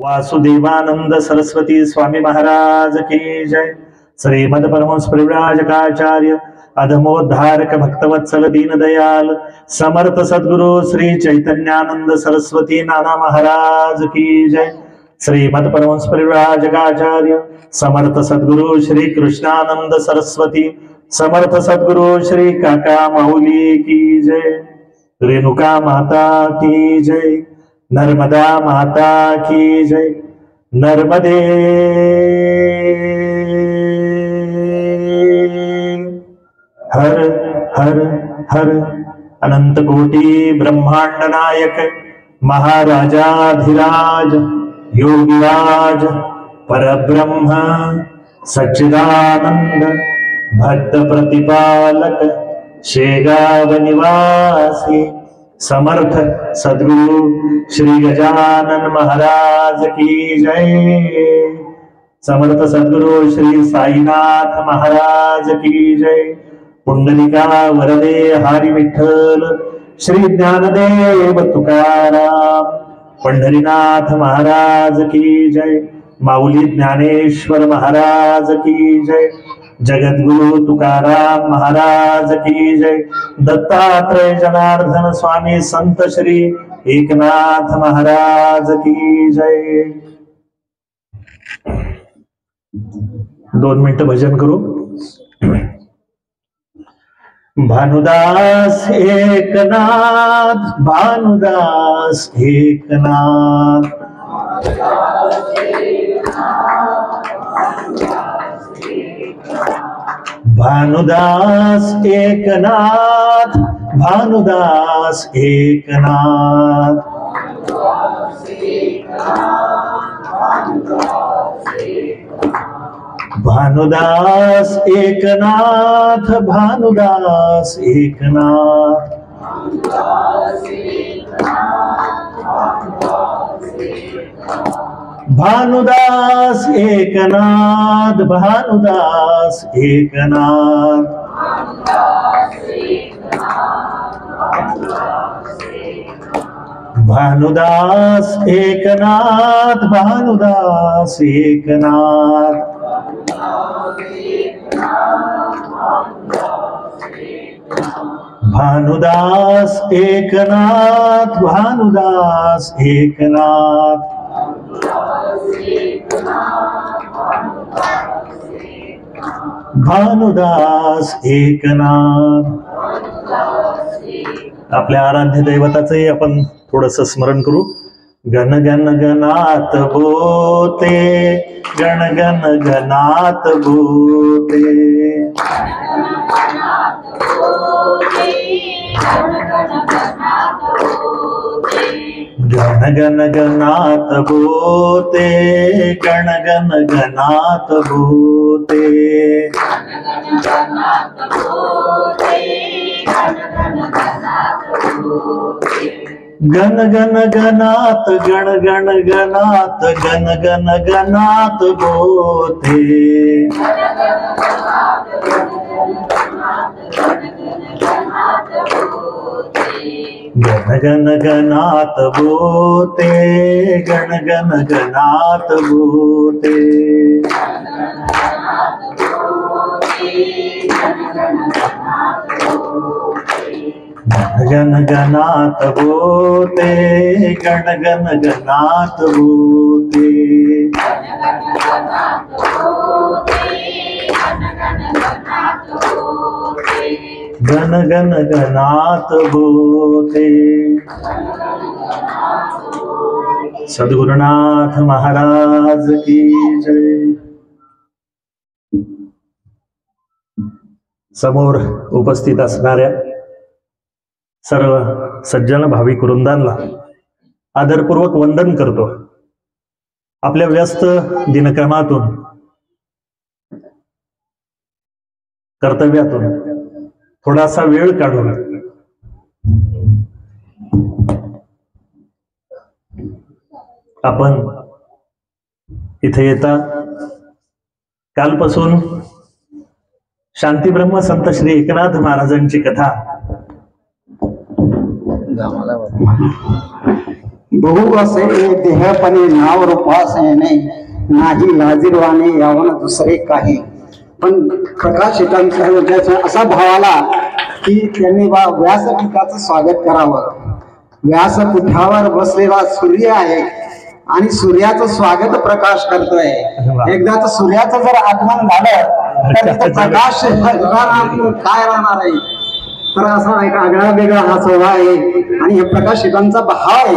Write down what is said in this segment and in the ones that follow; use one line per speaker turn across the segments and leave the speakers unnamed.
वासुदेवानंद सरस्वती स्वामी महाराज की जय। श्रीमद परमहंस परिव्राजकाचार्य अधमोद्धारक भक्तवत्सल दीनदयाल समर्थ सद्गुरु श्री चैतन्यानंद सरस्वती नाना महाराज की जय। श्रीमद परमहंस परिव्राजकाचार्य समर्थ सद्गुरु श्री कृष्णानंद सरस्वती समर्थ सद्गुरु श्री काका माऊली की जय। रेणुका माता की जय। नर्मदा माता की जय। नर्मदे हर हर हर। अनंत कोटि ब्रह्मांड नायक महाराजाधिराज योगीराज परब्रह्म सच्चिदानंद भक्त प्रतिपालक शेगाव निवासी समर्थ सद्गुरु श्री गजानन महाराज की जय। समर्थ सद्गुरु श्री साईनाथ महाराज की जय। पुंडलिका वरदे हरी विठ्ठल श्री ज्ञानदेव तुकाराम पंढरीनाथ महाराज की जय। माऊली ज्ञानेश्वर महाराज की जय। जगद्गुरु तुकाराम महाराज की जय। दत्तात्रय जनार्दन स्वामी संत श्री एकनाथ महाराज की जय। 2 मिनिटं भजन करू। भानुदास एकनाथ भानुदास एकनाथ भानुदास एकनाथ भानुदास एकनाथ भानुदास एकनाथ भानुदास एकनाथ भानुदास एकनाथ भानुदास एकनाथ भानुदास एकनाथ भानुदास एकनाथ भानुदास एकनाथ भानुदास एकनाथ भानुदास एकनाथ। आपल्या आराध्य दैवताचे आपण थोडस स्मरण करू। गण गण गणात बोते गण गण गणात बोते गण गण गणात बोते गण गण गणात बोते गण गण गणात गण गण गणात गण गण गणात बोते गण गण गणात बोते गण गण गणात बोते गण गणात बोते गण गण गणात बोते गण गण गणात बोते। सद्गुरुनाथ महाराज की जय। समोर उपस्थित असणाऱ्या सर्व सज्जन भाविक वृंदांना आदरपूर्वक वंदन करतो। आपल्या व्यस्त दिनक्रमातून कर्तव्यातून थोडासा वेळ काढून आपण इथे येता। कालपासून शांतीब्रह्म संत श्री एकनाथ महाराजांची कथा
बहु असे देहपणे नाव रूपास येणे, नाही लाजिरवाने यावन दुसरे काही. पण प्रकाशिकांचा असा भाव आला की त्यांनी व्यासपीठाचं स्वागत करावं. व्यासपीठावर बसलेला सूर्य आहे आणि सूर्याचं स्वागत प्रकाश करतोय. एकदाच सूर्याचं जर आगमन झालं तर तिथं प्रकाश काय राहणार आहे. तर असा एक आगळा वेगळा हा स्वभाव आहे आणि हे प्रकाशिकांचा भाव आहे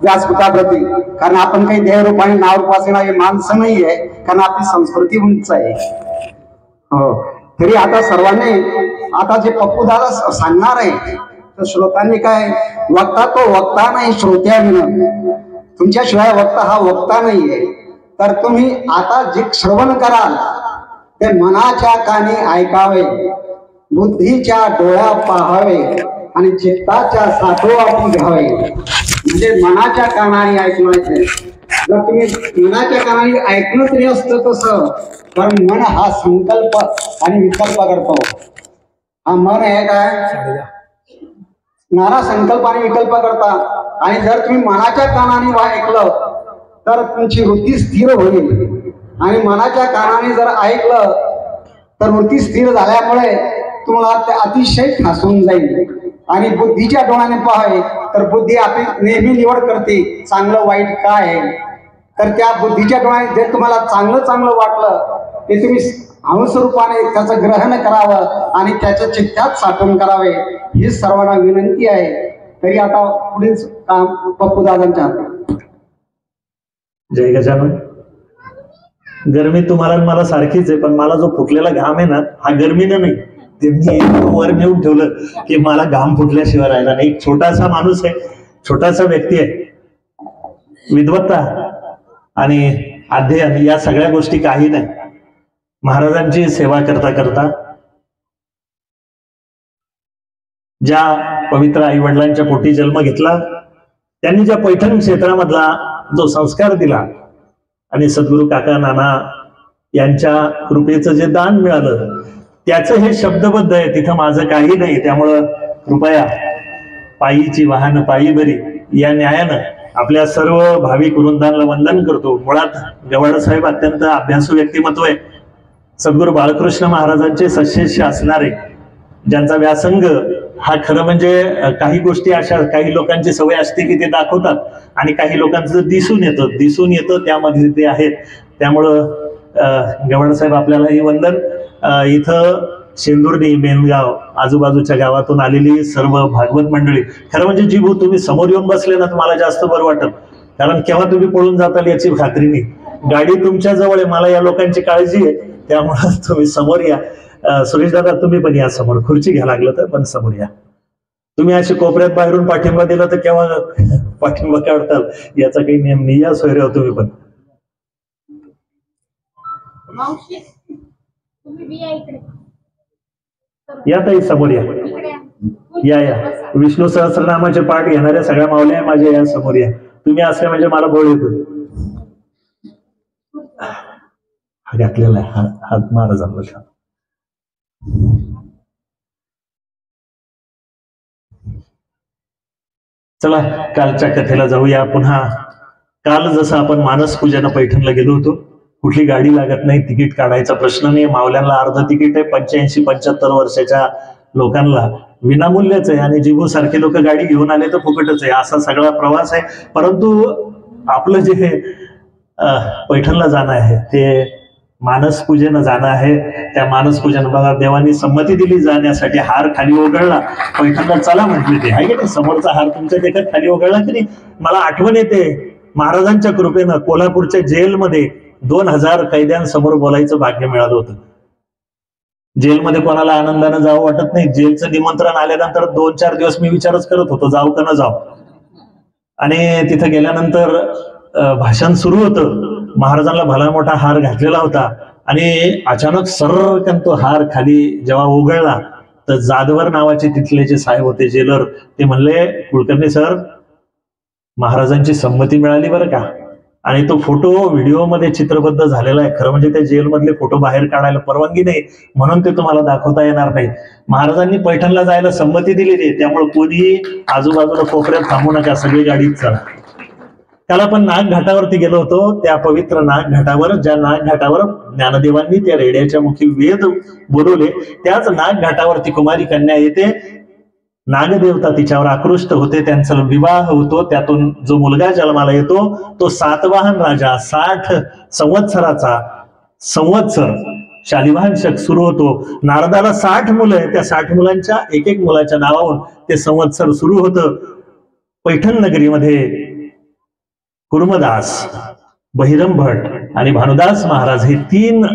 व्यासपीठाप्रती. कारण आपण काही देवरूपाने नाव रूपाने माणसं नाहीये, कारण आपली संस्कृती उंच आहे. हो, तरी आता सर्वांनी आता जे पप्पू दादा सांगणार आहे तर श्रोतांनी काय, वक्ता तो वक्ता नाही श्रोत्या विन, तुमच्याशिवाय वक्ता हा वक्ता नाहीये. तर तुम्ही आता जे श्रवण कराल ते मनाच्या कानी ऐकावे, बुद्धीच्या डोळ्या पाहावे आणि चित्ताच्या साठोवाटी घ्यावे. म्हणजे मनाच्या कानाने ऐकवायचे. जर तुम्ही मनाच्या कानाने ऐकणं तरी असतं तसं, कारण मन हा संकल्प आणि विकल्प करतो. हा मन आहे काय, नाना संकल्प आणि विकल्प करता. आणि जर तुम्ही मनाच्या कानाने ऐकलं तर तुमची वृत्ती स्थिर होईल, आणि मनाच्या कानाने जर ऐकलं तर वृत्ती स्थिर झाल्यामुळे तुम्हाला ते अतिशय ठासून जाईल. आणि बुद्धीच्या डोळ्याने पाहावे तर बुद्धी आपली नेहमी निवड करते चांगलं वाईट काय आहे. तर त्या बुद्धीच्या डोळ्याने जे तुम्हाला चांगलं वाटलं ते तुम्ही अंशरूपाने त्याचं ग्रहण करावं आणि त्याच्या चित्तात साठवून करावे, ही सर्वांना विनंती आहे. तरी आता पुढील काम पप्पू दादांच्या हातात.
जय गजानन. गरमी तुम्हाला मला सारखीच आहे, पण मला जो फुटलेला घाम आहे ना हा गरमीनं नाही, त्यांनी वर नेऊन ठेवलं की मला घाम फुटल्याशिवाय राहिला नाही. एक छोटासा माणूस आहे, छोटासा व्यक्ती आहे. विद्वत्ता आणि अध्ययन या सगळ्या गोष्टी काही नाही. महाराजांची सेवा करता करता ज्या पवित्र आई वडिलांच्या पोटी जन्म घेतला, त्यांनी ज्या पैठण क्षेत्रामधला जो संस्कार दिला आणि सद्गुरु काका नाना यांच्या कृपेचं जे दान मिळालं त्याचं हे शब्दबद्ध आहे. तिथं माझं काही नाही. त्यामुळं कृपया पायीची वाहन पायी बरी या न्यायानं आपल्या सर्व भाविक वृंदांना वंदन करतो. मुळात गवाड साहेब अत्यंत अभ्यासू व्यक्तिमत्व आहे. सद्गुरु बाळकृष्ण महाराजांचे सशिष्य असणारे, ज्यांचा व्यासंग हा खरं म्हणजे काही गोष्टी अशा काही लोकांची सवय असते की ते दाखवतात आणि काही लोकांचं दिसून येतं त्यामध्ये ते आहेत. त्यामुळं गवाड साहेब आपल्यालाही वंदन. इथं शेंदुर्णी, मेनगाव आजूबाजूच्या गावातून आलेली सर्व भागवत मंडळी, खरं म्हणजे जी भाऊ तुम्ही समोर येऊन बसले ना तुम्हाला जास्त बरं वाटत, कारण केव्हा तुम्ही पळून जाताल याची खात्री नाही. गाडी तुमच्या जवळ आहे, मला या लोकांची काळजी आहे, त्यामुळे तुम्ही समोर या. सुरेश दादा तुम्ही पण या समोर, खुर्ची घ्या लागलं तर पण समोर या. तुम्ही अशी कोपऱ्यात बाहेरून पाठिंबा दिला तर केव्हा पाठिंबा काढताल याचा काही नेम नाही. या सोयरे तुम्ही पण या ताई समोर या. विष्णू सहस्रनामाचे पाठ घेणाऱ्या सगळ्या मावल्या माझ्या या समोर या. तुम्ही असल्या म्हणजे मला बोल येतो. हा घातलेला आहे, हात महाराजांना. चला कालच्या कथेला जाऊया पुन्हा. काल जसं आपण मानस पूजेनं पैठणला गेलो होतो, कुठली गाडी लागत नाही, तिकीट काढायचा प्रश्न नाही. मावल्यांना अर्ध तिकीट आहे. 85-75 वर्षाच्या लोकांना विनामूल्यच आहे आणि जिबू सारखे लोक गाडी घेऊन आले तर फुकटच आहे. असा सगळा प्रवास आहे. परंतु आपलं जे पैठणला जाणं आहे ते मानस पूजेनं जाणं आहे. त्या मानस पूजेनं बघा देवानी संमती दिली जाण्यासाठी. हार खाली ओघळला, पैठणला चला म्हटले ते आहे की समोरचा हार तुमच्या देखत खाली ओघळला की नाही. मला आठवण येते महाराजांच्या कृपेनं कोल्हापूरच्या जेलमध्ये 2000 कैद्यांसमोर बोलायचं भाग्य मिळालं होतं. जेलमध्ये कोणाला आनंदानं जावं वाटत नाही. जेलचं निमंत्रण आल्यानंतर 2-4 दिवस मी विचारच करत होतो जाऊ का न जाऊ. आणि तिथं गेल्यानंतर भाषण सुरू होतं. महाराजांना भला मोठा हार घातलेला होता आणि अचानक सर्रकन तो हार खाली जेव्हा उघडला तर जाधवर नावाचे तिथले जे साहेब होते जेलर, ते म्हणले कुलकर्णी सर महाराजांची संमती मिळाली बरं का. आणि तो फोटो व्हिडिओमध्ये चित्रबद्ध झालेला आहे. खरं म्हणजे त्या जेलमधले फोटो बाहेर काढायला परवानगी नाही म्हणून ते तुम्हाला दाखवता येणार नाही. महाराजांनी पैठणला जायला संमती दिलेली आहे, त्यामुळे कोणी आजूबाजूला कोपऱ्यात थांबू नका, सगळी गाडीत चला. काल आपण नाग घाटावरती गेलो होतो. त्या पवित्र नाग घाटावर, ज्या नाग घाटावर ज्ञानदेवांनी त्या रेड्याच्या मुखी वेद बोलवले, त्याच नाग घाटावरती कुमारी कन्या येते. नागदेवता तिच्यावर आकृष्ट होते, त्यांचा विवाह होतो. त्यातून जो मुलगा जन्माला येतो तो सातवाहन राजा, 60 संवत्सराचा संवत्सर शालिवाहन सुरू होतो. नारदाला 60 मुलं आहे, त्या 60 मुलांच्या एक एक मुलाच्या नावावरून ते संवत्सर सुरू होतं. पैठण नगरीमध्ये कुर्मदास, बहिरमभट आणि भानुदास महाराज हे 3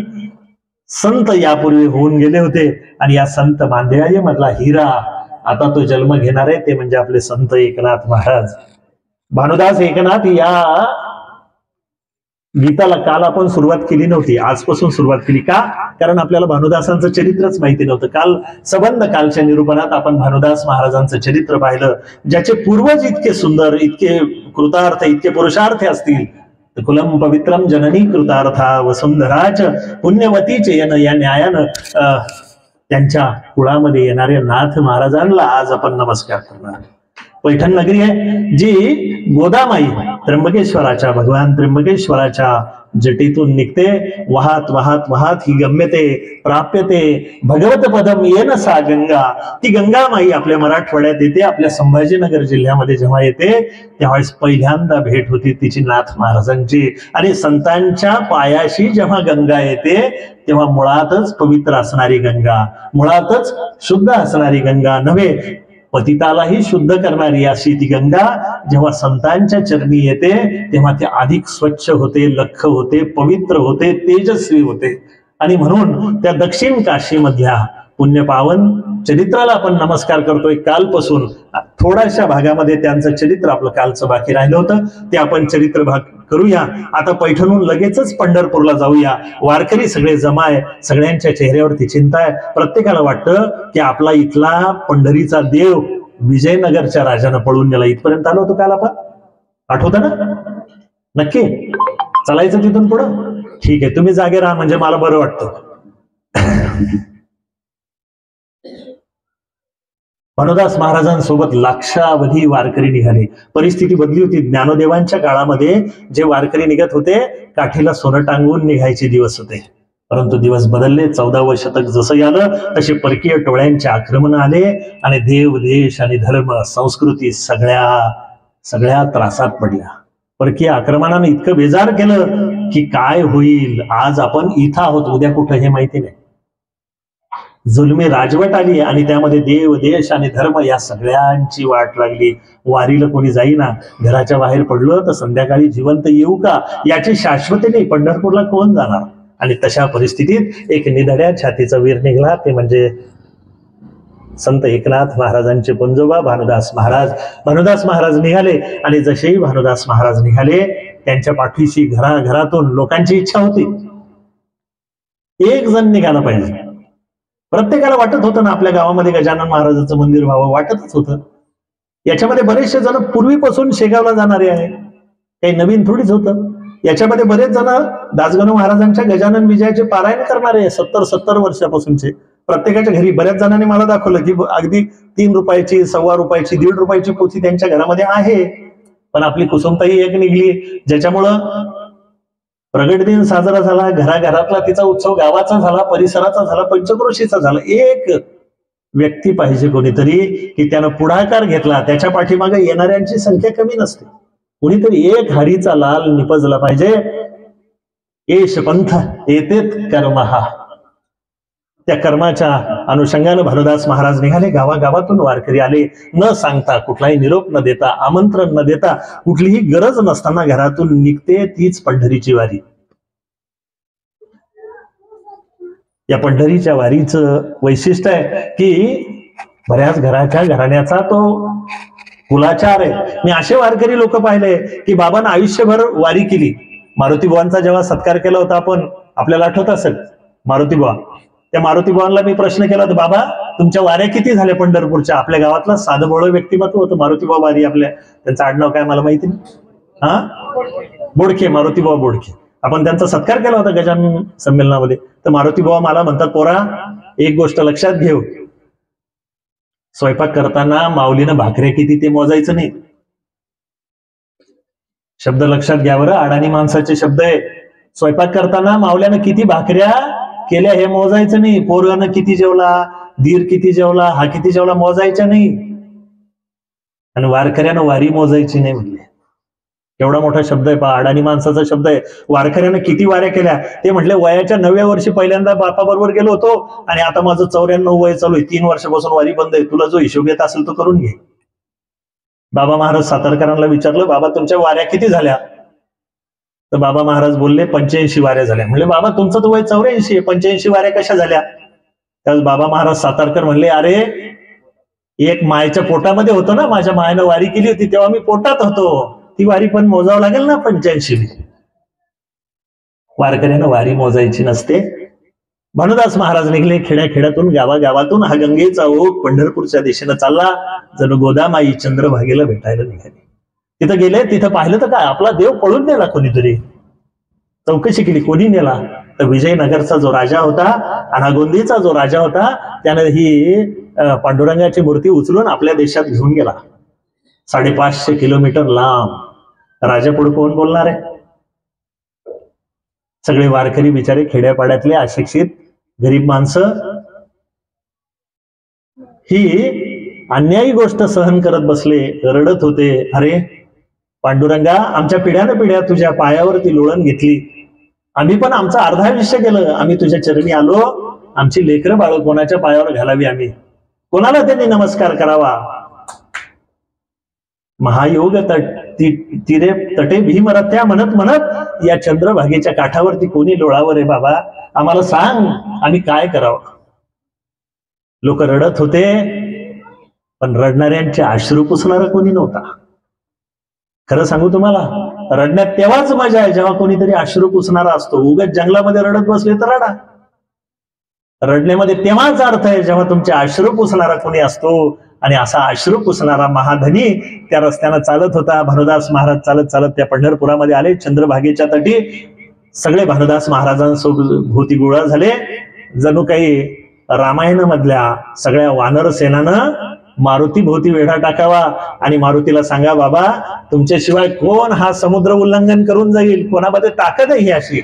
संत यापूर्वी होऊन गेले होते. आणि या संत मांदेयाई मधला हिरा आता तो जन्म घेणार आहे, ते म्हणजे आपले संत एकनाथ महाराज. भानुदास एकनाथ या गीताला काल आपण सुरुवात केली नव्हती, आजपासून सुरुवात केली. का? कारण आपल्याला भानुदासांचं चरित्रच माहिती नव्हतं. काल संबंध कालच्या निरूपणात आपण भानुदास महाराजांचं चरित्र पाहिलं, ज्याचे पूर्वज इतके सुंदर, इतके कृतार्थ, इतके पुरुषार्थी असतील. कुलम पवित्रम जननी कृतार्था वसुंधराच पुण्यवतीचे या न्यायानं त्यांच्या कुळामध्ये येणाऱ्या नाथ महाराजांना आज आपण नमस्कार करणार. पैठण नगरी आहे जी गोदामाई त्र्यंबकेश्वराच्या, भगवान त्र्यंबकेश्वराच्या जटेतून निघते. वाहत वाहत वाहत ही गम्यते प्राप्यते भगवत पदम येन सा गंगा. ती गंगामाई आपल्या मराठवाड्यात येते. आपल्या संभाजीनगर जिल्ह्यामध्ये जेव्हा येते त्यावेळेस पहिल्यांदा भेट होती तिची नाथ महाराजांची. आणि संतांच्या पायाशी जेव्हा गंगा येते तेव्हा मुळातच पवित्र असणारी गंगा, मुळातच शुद्ध असणारी गंगा नव्हे, पतितालाही शुद्ध करणारी अशी ती गंगा जेव्हा संतांच्या चरणी येते तेव्हा ते अधिक स्वच्छ होते, लख्ख होते, पवित्र होते, तेजस्वी होते. आणि म्हणून त्या दक्षिण काशी मधल्या पुण्यपावन चरित्राला आपण नमस्कार करतोय. कालपासून थोड्याशा भागामध्ये त्यांचं चरित्र आपलं कालचं बाकी राहिलं होतं, ते आपण चरित्र भाग करूया. आता पैठणहून लगेचच पंढरपूरला जाऊया. वारकरी सगळे जमा आहे, सगळ्यांच्या चेहऱ्यावरती चिंता आहे. प्रत्येकाला वाटतं की आपला इथला पंढरीचा देव विजयनगरच्या राजानं पळून गेला. इथपर्यंत आलो होतो काल आपण, आठवतं ना? नक्की चालायचं तिथून पुढं? ठीक आहे, तुम्ही जागे राहा म्हणजे मला बरं वाटतं. भानुदास महाराजांसोबत लाक्षावधी वारकरी निघाले. परिस्थिती बदली होती. ज्ञानदेवांच्या काळामध्ये जे वारकरी निघत होते काठीला सोनं टांगून निघायचे दिवस होते, परंतु दिवस बदलले. 14वं शतक जसं आलं तसे परकीय टोळ्यांचे आक्रमण आले आणि देव, देश आणि धर्म, संस्कृती सगळ्या त्रासात पडल्या. परकीय आक्रमणाने इतकं बेजार केलं की काय होईल. आज आपण इथं आहोत, उद्या कुठं हे माहिती नाही. जुलमी राजवट आली आणि त्यामध्ये देव, देश आणि धर्म या सगळ्यांची वाट लागली. वारीला कोणी जाईना. घराच्या बाहेर पडलो तर संध्याकाळी जिवंत येऊ का याची शाश्वती नाही. पंढरपूरला कोण जाणार? आणि तशा परिस्थितीत एक निधड्या छातीचा वीर निघाला, ते म्हणजे संत एकनाथ महाराजांचे पंजोबा भानुदास महाराज. भानुदास महाराज निघाले आणि जसेही भानुदास महाराज निघाले त्यांच्या पाठीशी घराघरातून लोकांची इच्छा होती एक जण निघाला पाहिजे. प्रत्येकाला वाटत होतं ना आपल्या गावामध्ये गजानन महाराजांचं मंदिर व्हावं, वाटतच होतं. याच्यामध्ये बरेचसे जण पूर्वीपासून शेगावला जाणारे आहे, काही नवीन थोडीच होतं. याच्यामध्ये बरेच जण दासगणू महाराजांच्या गजानन विजयाचे पारायण करणारे 70 वर्षापासूनचे. प्रत्येकाच्या घरी बऱ्याच जणांनी मला दाखवलं की अगदी 3 रुपयाची, 1.25 रुपयाची, 1.5 रुपयाची पोथी त्यांच्या घरामध्ये आहे. पण आपली कुसुमताई एक निघली, ज्याच्यामुळं प्रगट दिन साजरा झाला, घराघरातला तिचा उत्सव गावाचा झाला, परिसराचा झाला, पंचक्रोशीचा झाला. एक व्यक्ती पाहिजे कोणीतरी की त्यानं पुढाकार घेतला. त्याच्या पाठीमागे येणाऱ्यांची संख्या कमी नसते. कुणीतरी एक हरीचा लाल निपजला पाहिजे. एश पंथ येतेत कर्महा. त्या कर्माच्या अनुषंगानं भानुदास महाराज निघाले. गावागावातून वारकरी आले. न सांगता, कुठलाही निरोप न देता, आमंत्रण न देता, कुठलीही गरज नसताना घरातून निघते तीच पंढरीची वारी. या पंढरीच्या वारीचं वैशिष्ट्य आहे की बऱ्याच घराण्याचा तो कुलाचार आहे. मी असे वारकरी लोक पाहिले की बाबांना आयुष्यभर वारी केली. मारुती बुवांचा जेव्हा सत्कार केला होता आपण, आपल्याला आठवत असेल मारुती बुवा, त्या मारुती बुवांना मी प्रश्न केला होता, बाबा तुमच्या वाऱ्या किती झाल्या पंढरपूरच्या? आपल्या गावातला साधं भोळं व्यक्तिमत्व होतं मारुती बुवा वारी. आपल्या त्यांचं आडनाव काय मला माहिती नाही. बोडखे, मारुती बुवा बोडखे. आपण त्यांचा सत्कार केला होता गजानन संमेलनामध्ये. तर मारुती बुवा मला म्हणतात, पोरा एक गोष्ट लक्षात घेऊ, स्वयंपाक करताना माऊलीनं भाकऱ्या किती ते मोजायचं नाही. शब्द लक्षात घ्या बरं, अडाणी माणसाचे शब्द आहे. स्वयंपाक करताना मावल्यानं किती भाकऱ्या केल्या हे मोजायचं नाही, पोरानं किती जेवला, दीर किती जेवला, हा किती जेवला मोजायचं नाही, आणि वारकऱ्यानं वारी मोजायची नाही म्हणले. एवढा मोठा शब्द आहे पहा, अडाणी माणसाचा शब्द आहे. वारकऱ्यानं किती वाऱ्या केल्या ते म्हटले, वयाच्या 9व्या वर्षी पहिल्यांदा बापा बरोबर गेलो होतो आणि आता माझं 94 वय चालू आहे, 3 वर्षापासून वारी बंद आहे, तुला जो हिशोब येत असेल तो करून घे. बाबा महाराज सातारकरांना विचारलं, बाबा तुमच्या वाऱ्या किती झाल्या? तर बाबा महाराज बोलले 85 वाऱ्या झाल्या. म्हणले बाबा तुमचं तर वय 84 आहे, 85 वाऱ्या कशा झाल्या? त्यावेळेस बाबा महाराज सातारकर म्हणले, अरे एक मायेच्या पोटामध्ये होतो ना, माझ्या मायेनं वारी केली होती तेव्हा मी पोटात होतो, ती वारी पण मोजावं लागेल ना 85. वारकऱ्यानं वारी मोजायची नसते. भानुदास महाराज निघले खेड्याखेड्यातून, गावागावातून. हा गंगेचा ओघ पंढरपूरच्या दिशेनं चालला, जणू गोदामाई चंद्रभागेला भेटायला निघाली. तिथं गेले, तिथं पाहिलं तर काय, आपला देव पळून नेला कोणीतरी. चौकशी केली, कोणी नेला? तर विजयनगरचा जो राजा होता, अनागोंदीचा जो राजा होता, त्यानं ही पांडुरंगाची मूर्ती उचलून आपल्या देशात घेऊन गेला. 550 किलोमीटर लांब. राजा पुढे कोण बोलणार आहे? सगळे वारकरी बिचारे खेड्यापाड्यातले अशिक्षित गरीब माणसं ही अन्यायी गोष्ट सहन करत बसले, रडत होते. अरे पांडुरंगा, आमच्या पिढ्यानं पिढ्या तुझ्या पायावरती लोळण घेतली, आम्ही पण आमचं अर्ध आयुष्य केलं, आम्ही तुझ्या चरणी आलो, आमची लेकरं बाळ कोणाच्या पायावर घालावी, आम्ही कोणाला त्यांनी नमस्कार करावा? महायोग तिरे तटे भीमरथ्या म्हणत म्हणत या चंद्रभागेच्या काठावरती कोणी लोळावं रे बाबा, आम्हाला सांग, आम्ही काय करावं? लोक रडत होते, पण रडणाऱ्यांचे अश्रू पुसणारा कोणी नव्हता. खरं सांगू तुम्हाला, रडण्यात तेव्हाच मजा आहे जेव्हा कोणीतरी अश्रू पुसणारा असतो. उगाच जंगलामध्ये रडत बसले तर रडा. रडण्यामध्ये तेव्हाच अर्थ आहे जेव्हा तुमचे अश्रू पुसणारा कोणी असतो. आणि असा अश्रू पुसणारा महाधनी त्या रस्त्यानं चालत होता. भानुदास महाराज चालत चालत त्या पंढरपुरामध्ये आले, चंद्रभागेच्या तटी. सगळे भानुदास महाराजांसोबत भोवती गोळा झाले, जणू काही रामायणामधल्या सगळ्या वानर सेनानं मारुती भोवती वेढा टाकावा आणि मारुतीला सांगा, बाबा तुमच्याशिवाय कोण हा समुद्र उल्लंघन करून जाईल? कोणामध्ये ताकद आहे ही अशी?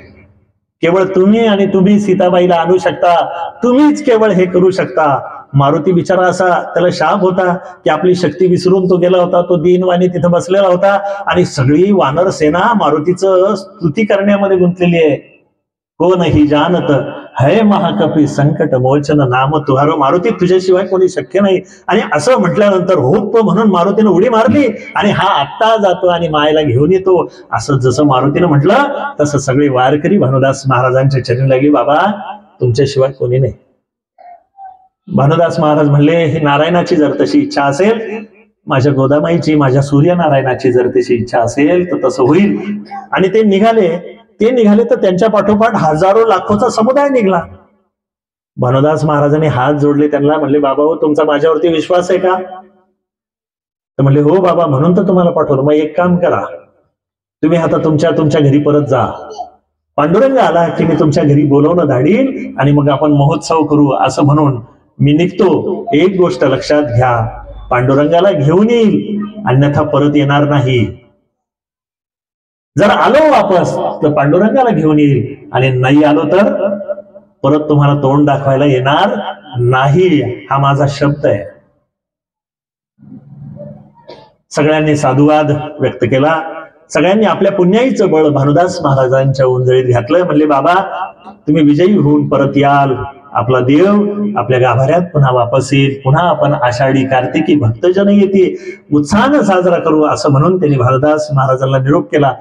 केवळ तुम्ही आणि तुम्ही सीताबाईला आणू शकता, तुम्हीच केवळ हे करू शकता. मारुती बिचारा असा, त्याला शाप होता की आपली शक्ती विसरून तो गेला होता. तो दीनवाणी तिथं बसलेला होता आणि सगळी वानर सेना मारुतीचं स्तुती करण्यामध्ये गुंतलेली आहे. कोण ही जानत है महाकपी संकट मोचन नाम तुहारो. मारुती तुझ्याशिवाय कोणी शक्य नाही. आणि असं म्हटल्यानंतर होप म्हणून मारुतीनं उडी मारली आणि हा आत्ता जातो आणि मायेला घेऊन येतो. असं जसं मारुतीनं म्हटलं तसं सगळे वारकरी भानुदास महाराजांच्या चरणी लागली, बाबा तुमच्याशिवाय कोणी नाही. भानुदास महाराज म्हणले, ही नारायणाची जर तशी इच्छा असेल, माझ्या गोदामाईची, माझ्या सूर्यनारायणाची जर तशी इच्छा असेल तर तसं होईल. आणि ते निघाले तर त्यांच्या पाठोपाठ हजारो लाखोचा समुदाय निघाला. भानुदास महाराजांनी हात जोडले, त्यांना म्हणले, बाबा हो तुमचा माझ्यावरती विश्वास आहे का? तर म्हणले, हो बाबा, म्हणून तर तुम्हाला पाठवलं. मग एक काम करा, तुम्ही आता तुमच्या घरी परत जा. पांडुरंग आला की मी तुमच्या घरी बोलवणं धाडील आणि मग आपण महोत्सव करू. असं म्हणून मी निघतो. एक गोष्ट लक्षात घ्या, पांडुरंगाला घेऊन येईल, अन्यथा परत येणार नाही. जर आलो वापस तर पांडुरंगाला घेऊन येईल, आणि नाही आलो तर परत तुम्हाला तोंड दाखवायला येणार नाही. हा माझा शब्द आहे. सगळ्यांनी साधुवाद व्यक्त केला. सगळ्यांनी आपल्या पुण्याईचं बळ भानुदास महाराजांच्या उंजळीत घातलं. म्हणले, बाबा तुम्ही विजयी होऊन परत याल, आपला देव आपल्या गाभाऱ्यात पुन्हा वापस येईल, पुन्हा आपण आषाढी कार्तिकी भक्तजन येते उत्साहानं साजरा करू. असं म्हणून त्यांनी भानुदास महाराजांना निरोप केला.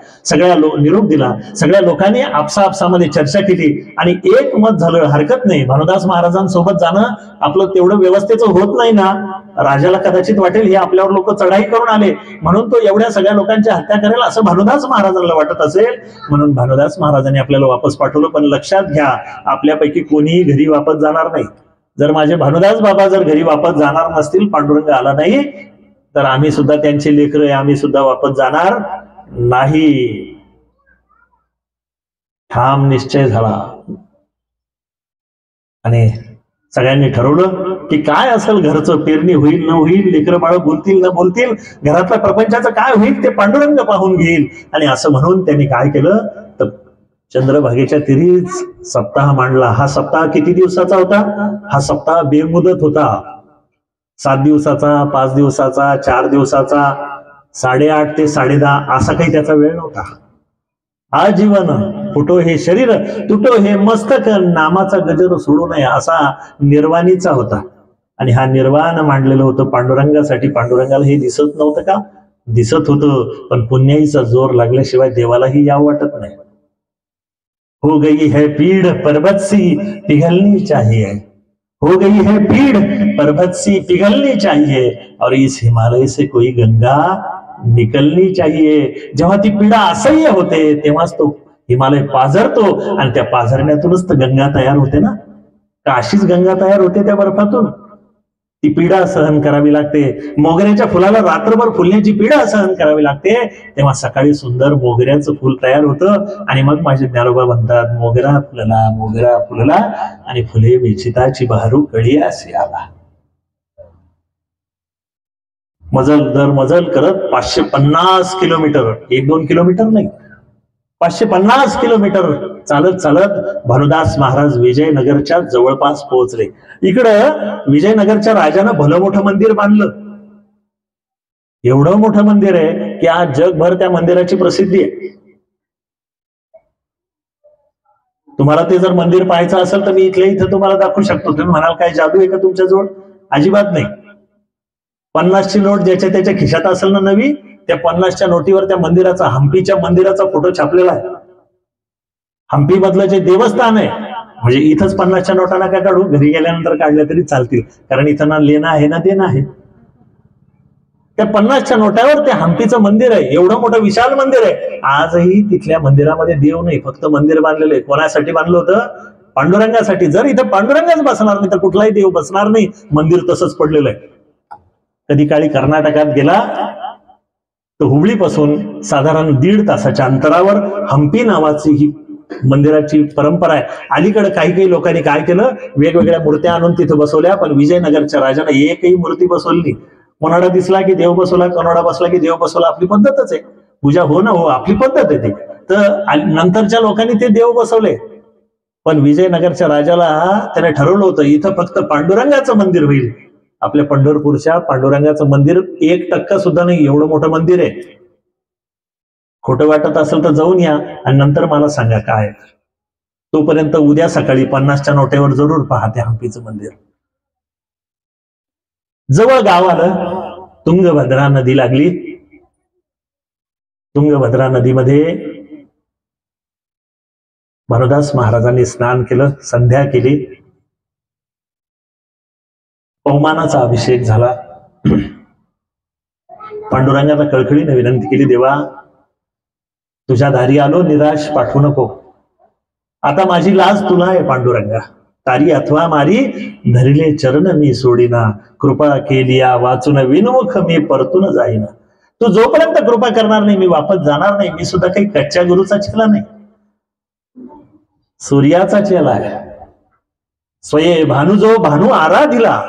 निरोप दिला. सगळ्या लोकांनी आपसामध्ये चर्चा केली आणि एक मत झालं, हरकत नाही, भानुदास महाराजांसोबत जाणं आपलं तेवढं व्यवस्थेचं होत नाही ना. राजाला कदाचित वाटेल हे आपल्यावर लोक चढाई करून आले म्हणून तो एवढ्या सगळ्या लोकांची हत्या करेल, असं भानुदास महाराजांना वाटत असेल. म्हणून भानुदास महाराजांनी आपल्याला वापस पाठवलं. पण लक्षात घ्या, आपल्यापैकी कोणीही घरी वापस जाणार नाही. जर माझे भानुदास बाबा जर घरी वापस जाणार नसतील, पांडुरंग आला नाही, तर आम्ही सुद्धा त्यांचे लेकरं आहे, आम्ही सुद्धा वापस जाणार नाही. ठाम निश्चय झाला आणि सगळ्यांनी ठरवलं की काय असेल घरचं, पेरणी होईल न होईल, लेकरं बाळ बोलतील न बोलतील, घरातल्या प्रपंचाचं काय होईल ते पांडुरंग पाहून घेईल. आणि असं म्हणून त्यांनी काय केलं तर चंद्रभागेच्या तीरीच सप्ताह मांडला. हा सप्ताह किती दिवसाचा होता? हा सप्ताह बेमुदत होता. 7 दिवसाचा, 5 दिवसाचा, 4 दिवसाचा, 8.5 ते 10.5 असा काही त्याचा वेळ नव्हता. आजीवन फुटो हे शरीर, तुटो हे मस्तक, नामाचा गजर सोडू नये असा निर्वाणीचा होता. आणि हा निर्वाण मांडलेलं होतं पांडुरंगासाठी. पांडुरंगाला हे दिसत नव्हतं का? दिसत होतं, पण पुण्याईचा जोर लागल्याशिवाय देवालाही यावं वाटत नाही. हो गई है पीड़ पर्वत सी पिघलनी चाहिए, हो गई है पीड़ पर्वत सी पिघलनी चाहिए, और इस हिमालय से कोई गंगा निकलनी चाहिए. जेव्हा ती पीडा असह्य होते तेव्हाच तो हिमालय पाझरतो, आणि त्या पाझरण्यातूनच तर गंगा तयार होते ना. का अशीच गंगा तयार होते त्या बर्फातून? ती पीडा सहन करावी लागते. मोगऱ्याच्या फुलाला रात्रभर फुलण्याची पीडा सहन करावी लागते, तेव्हा सकाळी सुंदर मोगऱ्याचं फुल तयार होतं. आणि मग माझे ज्ञानोबा म्हणतात, मोगरा फुलला, मोगरा फुलला, आणि फुले विचिताची बहरू कळी असे आला. मजल दर मजल करत 550 किलोमीटर, 1-2 किलोमीटर नाही, 550 किलोमीटर चालत चालत भानुदास महाराज विजयनगरच्या जवळपास पोहोचले. इकडं विजयनगरच्या राजानं भलं मोठं मंदिर बांधलं. एवढं मोठं मंदिर आहे की आज जगभर त्या मंदिराची प्रसिद्धी आहे. तुम्हाला ते जर मंदिर पाहायचं असेल तर मी इथल्या इथं तुम्हाला दाखवू शकतो. तुम्ही म्हणाल काय जादू आहे का तुमच्याजवळ? अजिबात नाही. 50ची नोट ज्याच्या त्याच्या खिशात असेल ना नवी, त्या 50च्या नोटीवर त्या मंदिराचा, हम्पीच्या मंदिराचा फोटो छापलेला आहे. हम्पी मधलं जे देवस्थान आहे, म्हणजे इथंच 50च्या नोटा नका काढू, घरी गेल्यानंतर काढल्या तरी चालतील, कारण इथं ना लेणं आहे ना देणं आहे. त्या 50च्या नोटावर ते हम्पीचं मंदिर आहे. एवढं मोठं विशाल मंदिर आहे. आजही तिथल्या मंदिरामध्ये देव नाही, फक्त मंदिर बांधलेलं आहे. कोणासाठी बांधलं होतं? पांडुरंगासाठी. जर इथं पांडुरंगच बसणार नाही तर कुठलाही देव बसणार नाही. मंदिर तसंच पडलेलं आहे. कधी काळी कर्नाटकात गेला तर हुबळीपासून साधारण 1.5 तासाच्या अंतरावर हम्पी नावाची ही मंदिराची परंपरा आहे. अलीकडे काही लोकांनी काय केलं, वेगवेगळ्या मूर्त्या आणून तिथे बसवल्या, पण विजयनगरच्या राजाने एकही मूर्ती बसवली. कोणाला दिसला की देव बसवला, कोणाला बसला की देव बसवला. आपली पद्धतच आहे, पूजा हो ना हो, आपली पद्धत आहे ती. तर नंतरच्या लोकांनी ते देव बसवले, पण विजयनगरच्या राजाला त्याने ठरवलं होतं इथं फक्त पांडुरंगाचं मंदिर होईल. आपल्या पंढरपूरच्या पांडुरंगाचं मंदिर 1% सुद्धा नाही, एवढं मोठं मंदिर आहे. खोटं वाटत असेल तर जाऊन या आणि नंतर मला सांगा काय. तोपर्यंत उद्या सकाळी 50च्या नोटेवर जरूर पहा ते हम्पीचं मंदिर. जवळ गाव आलं, तुंगभद्रा नदी लागली. तुंगभद्रा नदीमध्ये भानुदास महाराजांनी स्नान केलं, संध्या केली, पवमानाचा अभिषेक झाला. पांडुरंगाला कळकळीने विनंती केली, देवा तुझ्या दारी आलो, निराश पाठवू नको. आता माझी लाज तुला आहे पांडुरंगा. तारी अथवा मारी धरिले चरण मी सोडीना, कृपा केलिया वाचून विनमुख मी परतून जाईना. तू जोपर्यंत कृपा करणार नाही मी वापस जाणार नाही. मी सुद्धा काही कच्च्या गुरुचा चेला नाही, सूर्याचा चेला आहे. स्वये भानू जो भानू आराधिला,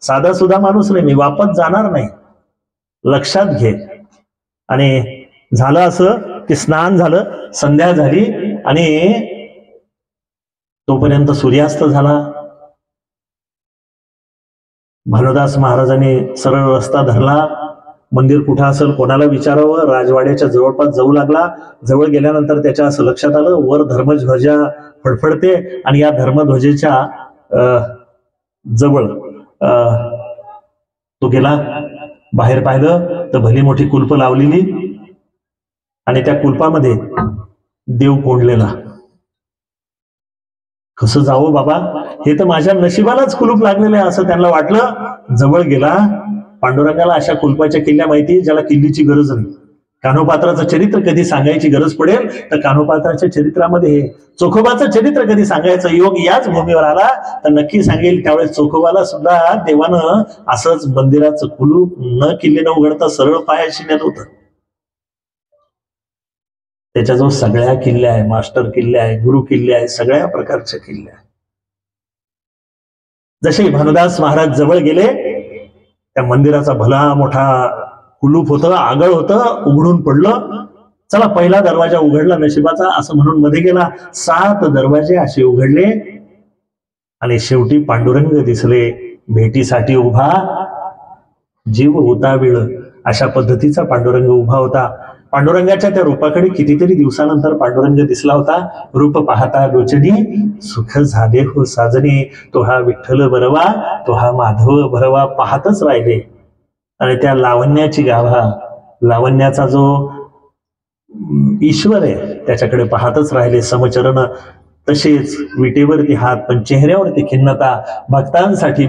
साधा सुद्धा माणूस नाही, मी वापस जाणार नाही, लक्षात घे. आणि झालं असं की स्नान झालं, संध्या झाली, आणि तोपर्यंत सूर्यास्त झाला. भानुदास महाराजांनी सरळ रस्ता धरला. मंदिर कुठं असेल कोणाला विचारावं, राजवाड्याच्या जवळपास जाऊ लागला. जवळ गेल्यानंतर त्याच्या असं लक्षात आलं वर धर्मध्वजा फडफडते, आणि या धर्मध्वजेच्या जवळ तो गेला. बाहेर पाहिलं तर भली मोठी कुलप लावलेली, आणि त्या कुलपामध्ये देव कोंडलेला. कसं जावं बाबा, हे तर माझ्या नशिबालाच कुलूप लागलेलं आहे असं त्यांना वाटलं. जवळ गेला. पांडुरंगाला अशा कुलपाच्या किल्ल्या माहिती ज्याला किल्लीची गरज नाही. कान्होपात्राचं चरित्र कधी सांगायची गरज पडेल तर कान्होपात्राच्या चरित्रामध्ये हे. चोखोबाचं चरित्र कधी सांगायचं योग याच भूमीवर आला तर नक्की सांगेल. त्यावेळेस चोखोबाला सुद्धा देवानं असंच मंदिराचं कुलूप न किल्लीनं उघडता सरळ पायाशी नेलं होतं. त्याच्याजवळ सगळ्या किल्ल्या आहे, मास्टर किल्ले आहे, गुरु किल्ले आहे, सगळ्या प्रकारच्या किल्ल्या आहे. जसे भानुदास महाराज जवळ गेले, त्या मंदिराचा भला मोठा कुलूप होतं, आगळ होतं, उघडून पडलं. चला पहिला दरवाजा उघडला नशिबाचा असं म्हणून मध्ये गेला. 7 दरवाजे असे उघडले आणि शेवटी पांडुरंग दिसले. भेटीसाठी उभा, जीव उतावीळ, अशा पद्धतीचा पांडुरंग उभा होता. पांडुरंगाच्या त्या रूपाकडे कितीतरी दिवसानंतर पांडुरंग दिसला होता. रूप पाहता लोचनी सुख झाले हो साजने, तो हा विठ्ठल बरवा, तो हा माधव भरवा, पाहतच राहिले. आणि त्या लावण्याची गाभा, लावण्याचा जो ईश्वर आहे त्याच्याकडे पाहतच राहिले समचरण. तसेच विटेवरती हात पण चेहऱ्यावरती खिन्नता. भक्तांसाठी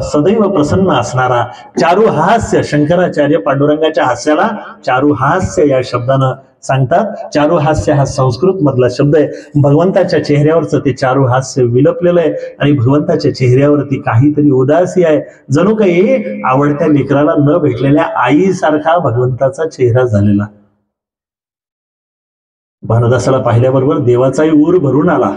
सदैव प्रसन्न असणारा चारुहास्य. शंकराचार्य पांडुरंगाच्या हास्याला चारुहास्य या शब्दानं सांगतात. चारुहास्य हा संस्कृत मधला शब्द आहे. भगवंताच्या चेहऱ्यावरचं ते चारुहास्य विलपलेलं आहे आणि भगवंताच्या चेहऱ्यावरती काहीतरी उदासी आहे. जणू काही आवडत्या लेकराला न भेटलेल्या आईसारखा भगवंताचा चेहरा झालेला. भानुदासाला पाहिल्याबरोबर देवाचाही ऊर भरून आला.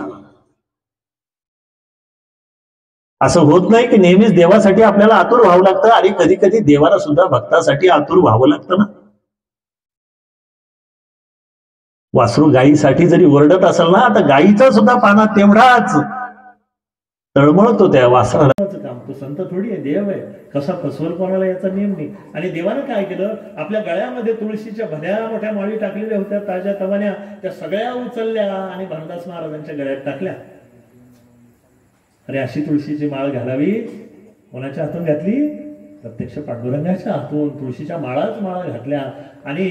असं होत नाही की नेहमीच देवासाठी आपल्याला आतुर व्हावं लागतं. आणि कधी कधी देवाला सुद्धा भक्तासाठी आतुर व्हावं लागतं ना. वासरू गायीसाठी जरी ओरडत असेल ना, तर गायीचा सुद्धा पाना तेवढाच तळमळतो त्या वासराचं काम. तो संत थोडी आहे, देव आहे. कसा फसवल कोणाला याचा नियम नाही. आणि देवानं काय केलं, आपल्या गळ्यामध्ये तुळशीच्या भल्या मोठ्या माळी टाकलेल्या होत्या ताज्या तवान्या, त्या सगळ्या उचलल्या आणि भानुदास महाराजांच्या गळ्यात टाकल्या. अरे अशी तुळशीची माळ घालावी, कोणाच्या हातून घातली? प्रत्यक्ष पांडुरंगाच्या हातून. तुळशीच्या माळाच माळा घातल्या. आणि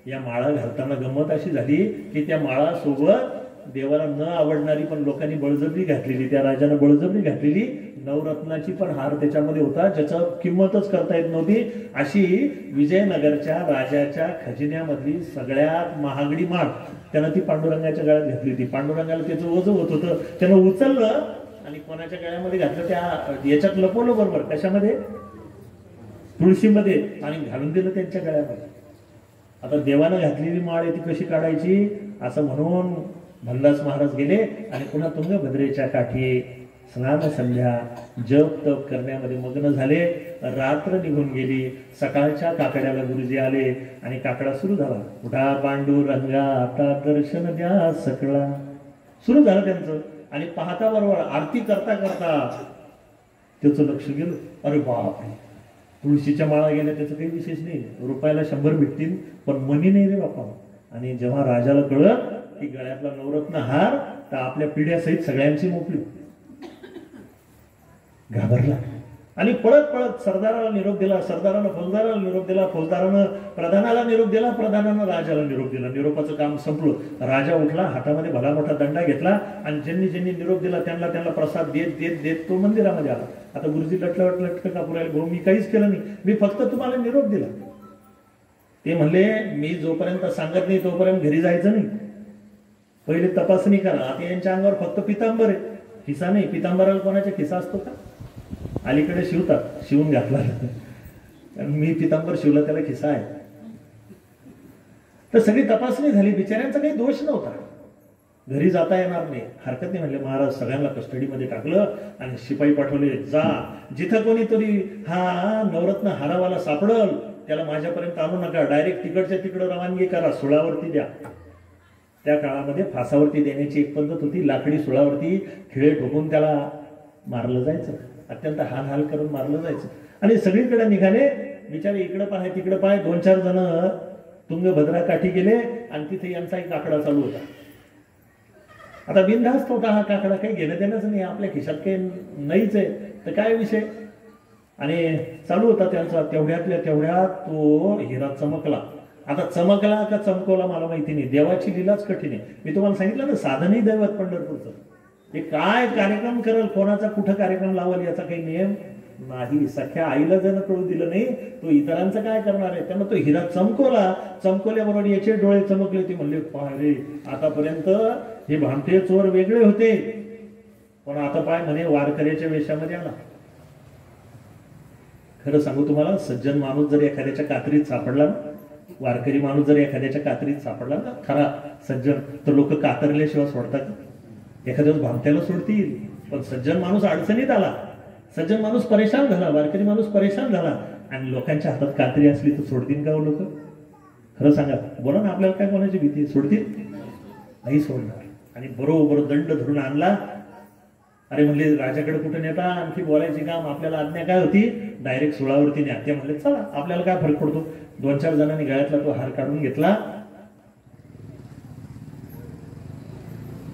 या माळा घालताना गंमत अशी झाली की त्या माळासोबत देवाला न आवडणारी पण लोकांनी बळजबरी घातलेली, त्या राजानं बळजबरी घातलेली नवरत्नाची पण हार त्याच्यामध्ये होता, ज्याचा किंमतच करता येत नव्हती. अशी विजयनगरच्या राजाच्या खजिन्यामधली सगळ्यात महागडी माळ त्यानं ती पांडुरंगाच्या गळ्यात घातली होती. पांडुरंगाला त्याचं ओझं होत होतं. त्यानं उचललं आणि कोणाच्या गळ्यामध्ये घातलं, त्या याच्यात लपवलं बरोबर, कशामध्ये? तुळशीमध्ये, आणि घालून दिलं त्यांच्या गळ्यामध्ये. आता देवानं घातलेली माळ आहे ती कशी काढायची असं म्हणून भानुदास महाराज गेले आणि पुन्हा तुंगभद्रेच्या काठी स्नान संध्या जप तप करण्यामध्ये मग्न झाले. रात्र निघून गेली. सकाळच्या काकड्याला गुरुजी आले आणि काकडा सुरू झाला. उठा पांडुरंगा आता दर्शन द्या सकळा, सुरू झालं त्यांचं. आणि पाहता बरोबर आरती करता करता त्याचं लक्ष गेलं. अरे बापरे, तुळशीच्या माळा गेल्या त्याचं काही विशेष नाही, रुपयाला 100 भेटतील पण मनी नाही रे बापा. आणि जेव्हा राजाला कळत की गळ्यातला नवरत्न हार तर आपल्या पिढ्यासहित सगळ्यांची मोकळी, घाबरला आणि पळत पळत सरदाराला निरोप दिला. सरदारानं फौजदाराला निरोप दिला. फौजदारानं प्रधानाला निरोप दिला. प्रधानानं राजाला निरोप दिला. निरोपाचं काम संपलं. राजा उठला, हातामध्ये भला मोठा दंडा घेतला आणि ज्यांनी ज्यांनी निरोप दिला त्यांना प्रसाद देत देत देत तो मंदिरामध्ये आला. आता गुरुजी लटकं कापुरायला, भाऊ मी काहीच केलं नाही, मी फक्त तुम्हाला निरोप दिला. ते म्हणले मी जोपर्यंत सांगत नाही तोपर्यंत घरी जायचं नाही, पहिले तपासणी करा. आता यांच्या अंगावर फक्त पितांबर आहे, खिसा नाही. पितांबराला कोणाचा खिसा असतो का? अलीकडे शिवतात, शिवून घातला. मी पितांबर शिवलं, त्याला खिसा आहे. तर सगळी तपासणी झाली. बिचाऱ्यांचा काही दोष नव्हता. घरी जाता येणार नाही, हरकत नाही म्हणले. महाराज सगळ्यांना कस्टडीमध्ये टाकलं आणि शिपाई पाठवले. जा, जिथं कोणीतरी हा नवरत्न हारावाला सापडल त्याला माझ्यापर्यंत आणू नका, डायरेक्ट तिकडच्या तिकडं रवानगी करा, सुळावरती द्या. त्या काळामध्ये फासावरती देण्याची एक पद्धत होती. लाकडी सुळावरती खिळे ठोकून त्याला मारलं जायचं, अत्यंत हाल करून मारलं जायचं. आणि सगळीकडे निघाले बिचारे, इकडं पाहाय तिकडं पाहाय. 2-4 जण तुंगभद्रा काठी गेले आणि तिथे यांचा एक काकडा चालू होता. आता बिनधास्त होता हा काकडा, काही घेणं देणंच नाही, आपल्या खिशात काही नाहीच आहे, तर काय विषय. आणि चालू होता त्यांचा. तेवढ्यातल्या तेवढ्यात तो हिरा चमकला. आता चमकला का चमकवला मला माहिती नाही, देवाची लीलाच कठीण आहे. मी तुम्हाला सांगितलं ना, साधनही दैवत पंढरपूरचं. हे काय कार्यक्रम करेल, कोणाचा कुठं कार्यक्रम लावल याचा काही नियम नाही. सख्या आईला जर कळू दिलं नाही तो इतरांचं काय करणार आहे. त्यानं तो हिरा चमकवला. चमकवल्याबरोबर याचे डोळे चमकले. ते म्हणले पाय, आतापर्यंत हे भामटे चोर वेगळे होते, पण आता पाय म्हणे वारकऱ्याच्या वेशामध्ये आला. खरं सांगू तुम्हाला, सज्जन माणूस जर एखाद्याच्या कात्रीत सापडला ना, वारकरी माणूस जर एखाद्याच्या कात्रीत सापडला ना, खरा सज्जन, तर लोक कातरल्याशिवाय सोडतात. एखाद्या भामट्याला सोडतील, पण सज्जन माणूस अडचणीत आला, सज्जन माणूस परेशान झाला, वारकरी माणूस परेशान झाला आणि लोकांच्या हातात कात्री असली तर सोडतील का हो लोक? खरं सांगा, बोला ना, आपल्याला काय कोणाची भीती? सोडतील? नाही सोडणार. आणि बरोबर दंड धरून आणला. अरे म्हणले राजाकडे कुठे नेता, आणखी बोलायची काम, आपल्याला आज्ञा काय होती? डायरेक्ट सुळावरती न्या. ते म्हणले चला, आपल्याला काय फरक पडतो. 2-4 जणांनी गळ्यातला तो हार काढून घेतला,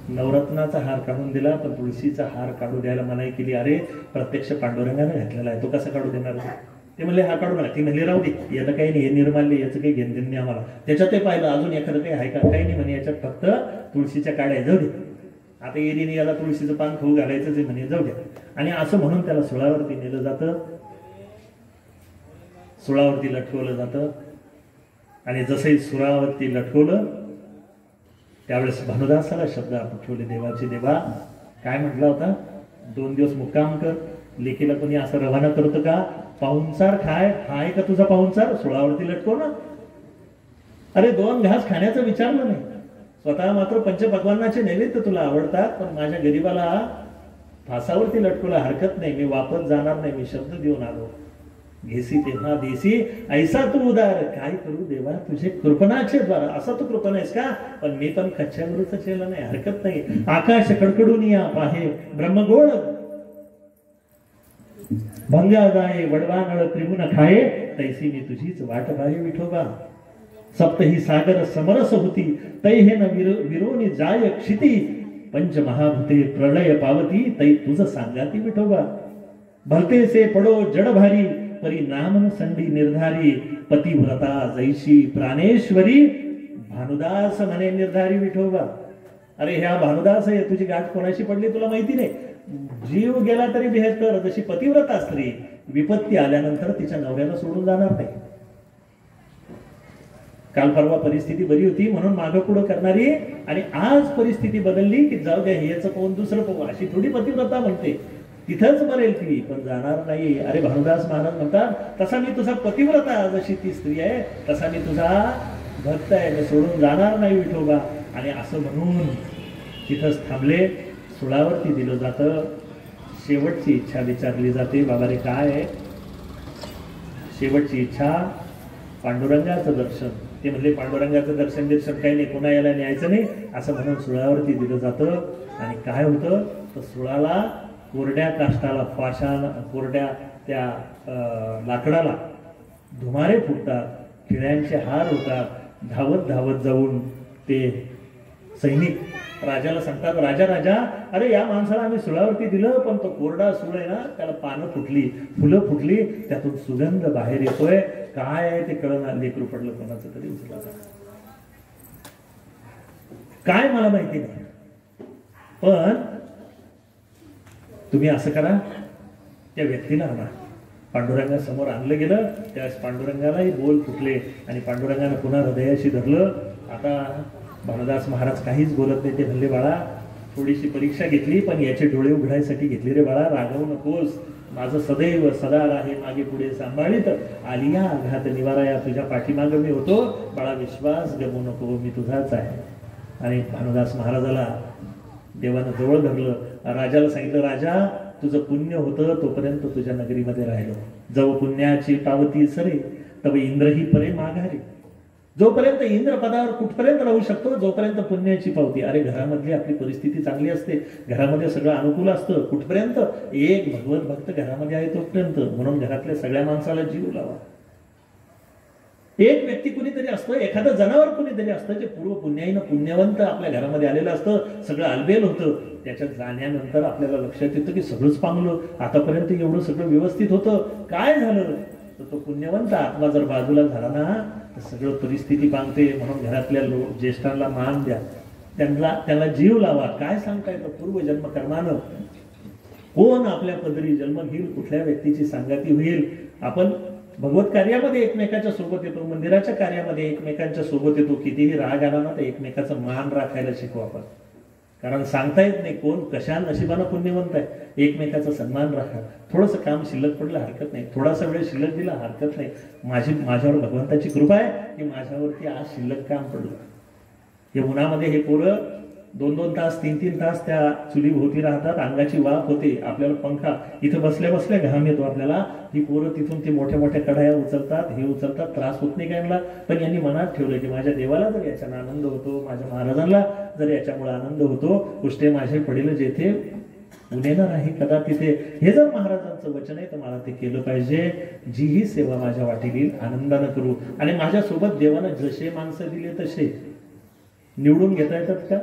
नवरत्नाचा हार काढून दिला, पण तुळशीचा हार काढू द्यायला मनाई केली. अरे प्रत्यक्ष पांडुरंगाने घातलेला आहे, तो कसा काढू देणार? ते म्हणले हा काढू नका. ती म्हणली राहू दे, याचं काही नाही, हे निर्माल्य, याचं काही घेणं देणं नाही आम्हाला. त्याच्यात ते पाहिलं अजून एखादं काही आहे का? काही नाही म्हणे, याच्यात फक्त तुळशीच्या काड्या, जाऊ दे. आता येरीने याला तुळशीचं पान खाऊ घालायचंच आहे म्हणे, जाऊ द्या. आणि असं म्हणून त्याला सुळावरती नेलं जातं, सुळावरती लटकवलं जातं. आणि जसंही सुळावरती लटकवलं त्यावेळेस भानुदासाला शब्द आठवले, देवाची देवा काय म्हटला होता? 2 दिवस मुक्काम कर. लेकीला कोणी असं रवाना करतं का? पाहुणचार हाय का तुझा पाहुणचार? सुळावरती लटकव ना. अरे 2 घास खाण्याचं विचारलं नाही. स्वतः मात्र पंचपक्वान्नाचे नैवेद्य तुला आवडतात, पण माझ्या गरीबाला फासावरती लटकवला हरकत नाही, मी वापस जाणार नाही, मी शब्द देऊन आलो. घेसी तेव्हा देसी ऐसा तू उदार, काय करू देवा तुझे कृपणाचे द्वार. असा तू कृपण आहेस का? पण मी पण कच्छावृत केलं नाही, हरकत नाही. आकाश कडकडून या पाहे ब्रह्मगोळ भंगा जाये, वडवा नळ त्रिगुण खाये, तैसी मी तुझीच वाट पाहे विठोबा. सप्तही सागर समरस होती, तै हे न विरोनी जाय क्षिती, पंच महाभूते प्रलय पावती, तै तुझ सांगाती विठोबा. भलते से पडो जड भारी, परी नामन संडी निर्धारी, पतिव्रता जैशी प्राणेश्वरी, भानुदास म्हणे निर्धारी विठोबा. अरे ह्या भानुदास आहे, तुझी गाठ कोणाशी पडली तुला माहिती नाही. जीव गेला तरी भेद कर, जशी पतिव्रता स्त्री विपत्ती आल्यानंतर तिच्या नवऱ्याला सोडून जाणार नाही. काल परवा परिस्थिती बरी होती म्हणून मागं पुढं करणारी, आणि आज परिस्थिती बदलली की जाऊ द्या, याचं पाहून दुसरं पाहू, अशी थोडी पतिव्रता म्हणते. तिथंच मरेल ती, पण जाणार नाही. अरे भानुदास महाराज म्हणतात, तसा मी तुझा पतिव्रता, जशी ती स्त्री आहे तसा मी तुझा भक्त आहे, मी सोडून जाणार नाही विठोबा. आणि असं म्हणून तिथंच थांबले. सुळावरती दिलं जातं. शेवटची इच्छा विचारली जाते, बाबा रे काय आहे? शेवटची इच्छा पांडुरंगाचं दर्शन. ते म्हणले पांडुरंगाचं दर्शन काही नाही, पुन्हा याला न्यायचं नाही, असं म्हणून सुळावरती दिलं जातं. आणि काय होतं तर सुळाला कोरड्या काष्टाला, पाषाण कोरड्या त्या लाकडाला धुमारे फुटतात, खिळ्यांचे हार होतात. धावत धावत जाऊन ते सैनिक राजाला सांगतात, राजा राजा, अरे या माणसाला आम्ही सुळावरती दिलं, पण तो कोरडा सुळ आहे ना, त्याला पानं फुटली, फुलं फुटली, त्यातून सुगंध बाहेर येतोय, काय आहे ते कळणार. लेकरू पडलं कोणाचं तरी उचला, काय मला माहिती नाही, पण तुम्ही असं करा, त्या व्यक्तीला आणा. पांडुरंगासमोर आणलं गेलं. त्यावेळेस पांडुरंगालाही बोल फुटले आणि पांडुरंगानं पुन्हा हृदयाशी धरलं. आता भानुदास महाराज काहीच बोलत नाही. ते म्हणले, बाळा थोडीशी परीक्षा घेतली, पण याचे डोळे उघडायसाठी घेतली रे बाळा, रागवू नकोस. माझं सदैव सदा आहे मागे पुढे सांभाळीत, आलिया आघात निवाराया, तुझ्या पाठीमागं मी होतो बाळा, विश्वास गमवू नको, मी तुझाच आहे. आणि भानुदास महाराजाला देवानं जवळ धरलं. राजाला सांगितलं, राजा तुझं पुण्य होतं तोपर्यंत तुझ्या नगरीमध्ये राहिलो, जव पुण्याची पावती सरे तव इंद्रही परे माघारी. जोपर्यंत इंद्र पदावर कुठपर्यंत राहू शकतो, जोपर्यंत पुण्याची पावती. अरे घरामधली आपली परिस्थिती चांगली असते, घरामध्ये सगळं अनुकूल असतं, कुठपर्यंत एक भगवत भक्त घरामध्ये आहे तोपर्यंत. म्हणून घरातल्या सगळ्या माणसाला जीव लावा. एक व्यक्ती कुणीतरी असतं, एखादं जनावर कुणीतरी असतं, जे पूर्व पुण्याईनं पुण्यवंत आपल्या घरामध्ये आलेलं असतं, सगळं आलबेल होतं. त्याच्यात जाण्यानंतर आपल्याला लक्षात येतं की सगळंच पांगलं, आतापर्यंत एवढं सगळं व्यवस्थित होतं, काय झालं? तर तो पुण्यवंत आत्मा जर बाजूला झाला ना, तर सगळं परिस्थिती पांगते. म्हणून घरातल्या ज्येष्ठांना मान द्या, त्यांना जीव लावा. काय सांगता येतं पूर्वजन्म कर्मानं कोण आपल्या पदरी जन्म घेईल, कुठल्या व्यक्तीची सांगती होईल. आपण भगवत कार्यामध्ये एकमेकाच्या सोबत येतो, मंदिराच्या कार्यामध्ये एकमेकांच्या सोबत येतो. कितीही राग आला ना तर एकमेकाचा मान राखायला शिकू आपण, कारण सांगता येत नाही कोण कशा नशिबानं पुण्यवंत आहे. एकमेकाचा सन्मान राखा. थोडंसं काम शिल्लक पडलं हरकत नाही, थोडासा वेळ शिल्लक दिला हरकत नाही. माझ्यावर भगवंताची कृपा आहे की माझ्यावरती आज शिल्लक काम पडलं. हे उन्हामध्ये हे पोरं 2-2 तास 3-3 तास त्या चुलीभोवती राहतात, अंगाची वाफ होते, आपल्याला पंखा इथं बसल्या बसल्या घाम येतो आपल्याला. ही पोरं तिथून ती मोठ्या मोठ्या कढाया उचलतात, हे उचलतात, त्रास होत नाही काय मला. पण यांनी मनात ठेवलं की माझ्या देवाला जर याच्यानं आनंद होतो, माझ्या महाराजांना जर याच्यामुळे आनंद होतो, कुष्टे माझे पडेल जेथे उनेनं नाही कदा तिथे, हे जर महाराजांचं वचन आहे तर मला ते केलं पाहिजे. जी ही सेवा माझ्या वाटेल येईल आनंदानं करू. आणि माझ्यासोबत देवानं जसे माणसं दिले तसे निवडून घेता येतात का?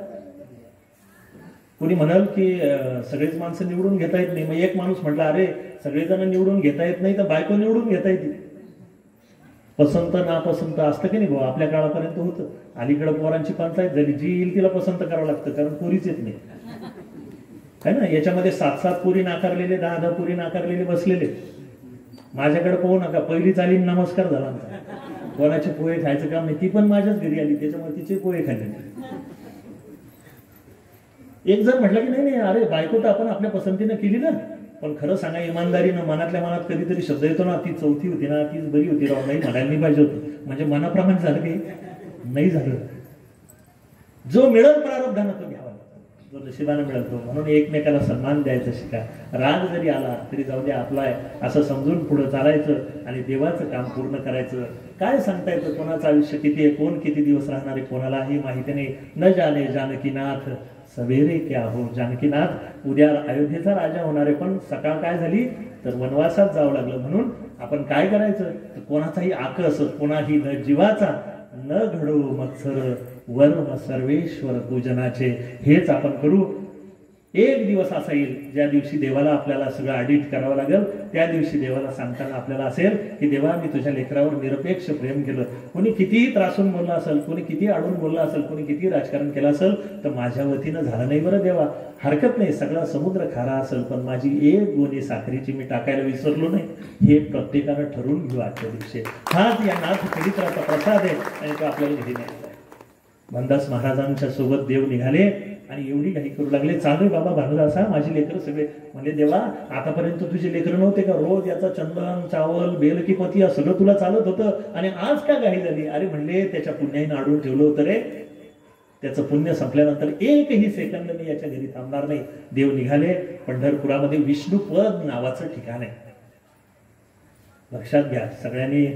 कोणी म्हणाल की सगळेच माणसं निवडून घेता येत नाही. मग एक माणूस म्हटला, अरे सगळेजण निवडून घेता येत नाही तर बायको निवडून घेता येते. पसंत नापसंत असतं की नाही भाऊ, आपल्या काळापर्यंत होतं. अलीकडे पोरांची पंचायत झाली, जी येईल तिला पसंत करावं लागतं, कारण पोरीच येत नाही है ना. याच्यामध्ये 7-7 पोरी नाकारलेले, 10-10 पोरी नाकारलेले बसलेले. माझ्याकडे पाहू नका, पहिली चालीम नमस्कार झाला आमचा. कोणाचे पोहे खायचं काम नाही, ती पण माझ्याच घरी आली, त्याच्यामुळे तिचे पोहे खाल्ले. एक जण म्हटलं की नाही अरे बायको तर आपण आपल्या पसंतीनं केली ना, पण खरं सांगा इमानदारीनं मनातल्या मनात कधीतरी शब्द येतो ना, ती चौथी होती ना, तीच बरी होती राव, नाही म्हणायला नाही पाहिजे होतं. म्हणजे मनाप्रमाणे झालं की नाही झालं. जो मिळेल प्रारब्धानं तो घ्यावा, जो नशिबानं मिळतो. म्हणून एकमेकाला सन्मान द्यायचा शिका. राग जरी आला तरी जाऊ दे, आपला आहे असं समजून पुढे चालायचं आणि देवाचं काम पूर्ण करायचं. काय सांगता येतं कोणाचं आयुष्य किती आहे, कोण किती दिवस राहणार आहे, कोणालाही माहिती नाही. न जाणे जानकीनाथ सवेरे क्या हो, जानकीनाथ उद्या अयोध्येचा राजा होणार आहे, पण सकाळ काय झाली तर वनवासात जावं लागलं. म्हणून आपण काय करायचं तर कोणाचाही आकस, कोणाही न जीवाचा न घडो मत्सर, वर्म सर्वेश्वर पूजनाचे. हेच आपण करू. एक दिवस असा येईल ज्या दिवशी देवाला आपल्याला सगळं ऑडिट करावं लागेल. त्या दिवशी देवाला सांगताना आपल्याला असेल की देवा मी तुझ्या लेकरावर निरपेक्ष प्रेम केलं. कोणी कितीही त्रासून बोलला असेल, कोणी किती अडून बोलला असेल, कोणी किती राजकारण केलं असेल, तर माझ्या वतीनं झालं नाही बरं देवा, हरकत नाही. सगळा समुद्र खारा असेल पण माझी एक गोणी साखरेची मी टाकायला विसरलो नाही. हे प्रत्येकानं ठरवून घेऊ आजच्या दिवशी. हाच या नाथ चरित्राचा प्रसाद आहे आणि तो आपल्याला घेऊन यायचा. भानुदास महाराजांच्या सोबत देव निघाले आणि एवढी घाई करू लागले. चालू बाबा भानुदासा, माझी लेकरं सगळे. म्हणजे देवा आतापर्यंत तुझे लेकरं नव्हते का? रोज याचा चंदन चावल बेल की पती सगळं तुला चालत होतं आणि आज का घाई झाली? अरे म्हणले त्याच्या पुण्याने अडून ठेवलं होतं रे. त्याचं पुण्य संपल्यानंतर एकही सेकंद मी याच्या घरी थांबणार नाही. देव निघाले. पंढरपुरामध्ये विष्णुपद नावाचं ठिकाण आहे. लक्षात घ्या सगळ्यांनी.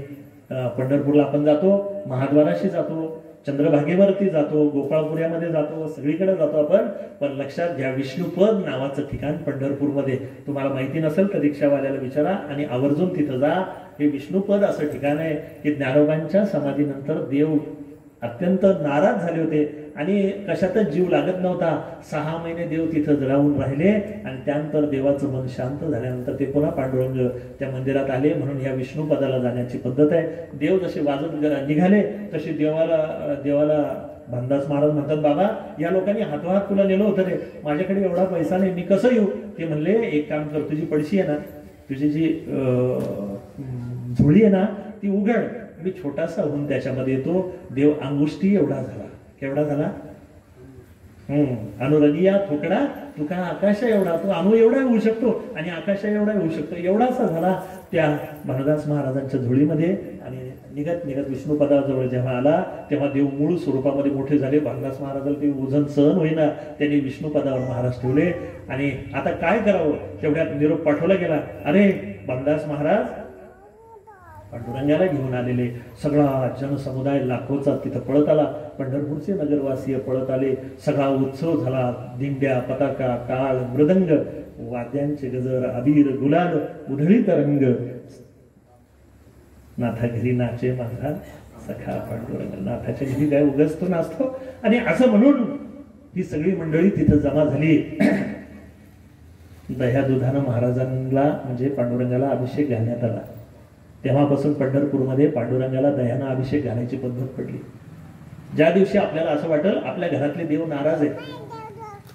पंढरपूरला आपण जातो, महाद्वाराशी जातो, चंद्रभागेवरती जातो, गोपाळपुऱ्यामध्ये जातो, सगळीकडे जातो आपण. पण लक्षात घ्या विष्णुपद नावाचं ठिकाण पंढरपूरमध्ये. तुम्हाला माहिती नसेल तर रिक्षावाल्याला विचारा आणि आवर्जून तिथं जा. हे विष्णुपद असं ठिकाण आहे की ज्ञानोबांच्या समाधीनंतर देव अत्यंत नाराज झाले होते आणि कशातच जीव लागत नव्हता. 6 महिने देव तिथं जळावून राहिले आणि त्यानंतर देवाचं मन शांत झाल्यानंतर ते पुन्हा पांडुरंग त्या मंदिरात आले. म्हणून ह्या विष्णुपदाला जाण्याची पद्धत आहे. देव जसे वाजत निघाले तसे देवाला भानुदास महाराज म्हणतात, बाबा या लोकांनी हातोहात तुला नेलं होतं रे, माझ्याकडे एवढा पैसा नाही, मी कसं येऊ? ते म्हणले एक काम कर, तुझी पडशी आहे ना, तुझी जी झोळी आहे ना ती उघड, मी छोटासा होऊन त्याच्यामध्ये येतो. देव अंगुष्टी एवढा झाला. केवढा झाला? अनुरगिया थोकडा तुका आकाशा एवढा. तो अणू एवढा होऊ शकतो आणि आकाशा एवढा होऊ शकतो. एवढासा झाला त्या भानुदास महाराजांच्या झोळीमध्ये. आणि निघत निघत विष्णुपदाजवळ जेव्हा आला तेव्हा देव मूळ स्वरूपामध्ये मोठे झाले. भानुदास महाराजाला ते ओझन सहन होईना, त्यांनी विष्णुपदावर महाराज ठेवले. आणि आता काय करावं, तेवढ्यात निरोप पाठवला गेला. अरे भानुदास महाराज पांडुरंगाला घेऊन आलेले. सगळा जनसमुदाय लाखोचा तिथं पळत आला. पंढरपूरचे नगरवासीय पळत आले. सगळा उत्सव झाला. दिंड्या, पताका, टाळ, मृदंग, वाद्यांचे गजर, अबीर, गुलाल, उधळीत रंग. नाथा घरी नाचे माझा सखा पांडुरंग. नाथाच्या घरी काय उगाच तो नाचतो. आणि असं म्हणून ही सगळी मंडळी तिथं जमा झाली. दह्या दुधानं महाराजांना म्हणजे पांडुरंगाला अभिषेक घालण्यात आला. तेव्हापासून पंढरपूरमध्ये पांडुरंगाला दह्यानं अभिषेक घालायची पद्धत पडली. ज्या दिवशी आपल्याला असं वाटेल आपल्या घरातले देव नाराज आहेत,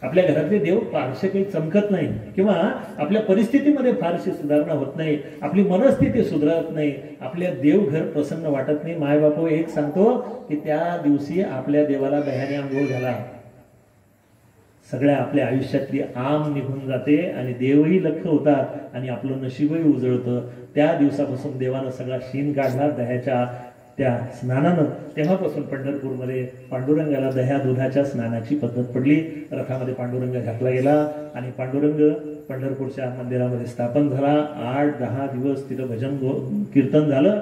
आपल्या घरातले देव फारसे काही चमकत नाही किंवा आपल्या परिस्थितीमध्ये फारशी सुधारणा होत नाही, आपली मनस्थिती सुधारत नाही, आपल्या देवघर प्रसन्न वाटत नाही, मायबापू एक सांगतो की त्या दिवशी आपल्या देवाला दह्याने आंघोळ घाला. सगळ्या आपल्या आयुष्यातली आम निघून जाते आणि देवही लख होतात आणि आपलं नशीबही उजळतं. त्या दिवसापासून देवानं सगळा शीन काढला. दह्याच्या त्या स्नानानं तेव्हापासून पंढरपूरमध्ये पांडुरंगाला दह्या दुधाच्या स्नानाची पद्धत पडली. रथामध्ये पांडुरंग घातला गेला आणि पांडुरंग पंढरपूरच्या मंदिरामध्ये स्थापन झाला. 8-10 दिवस तिथं भजन कीर्तन झालं.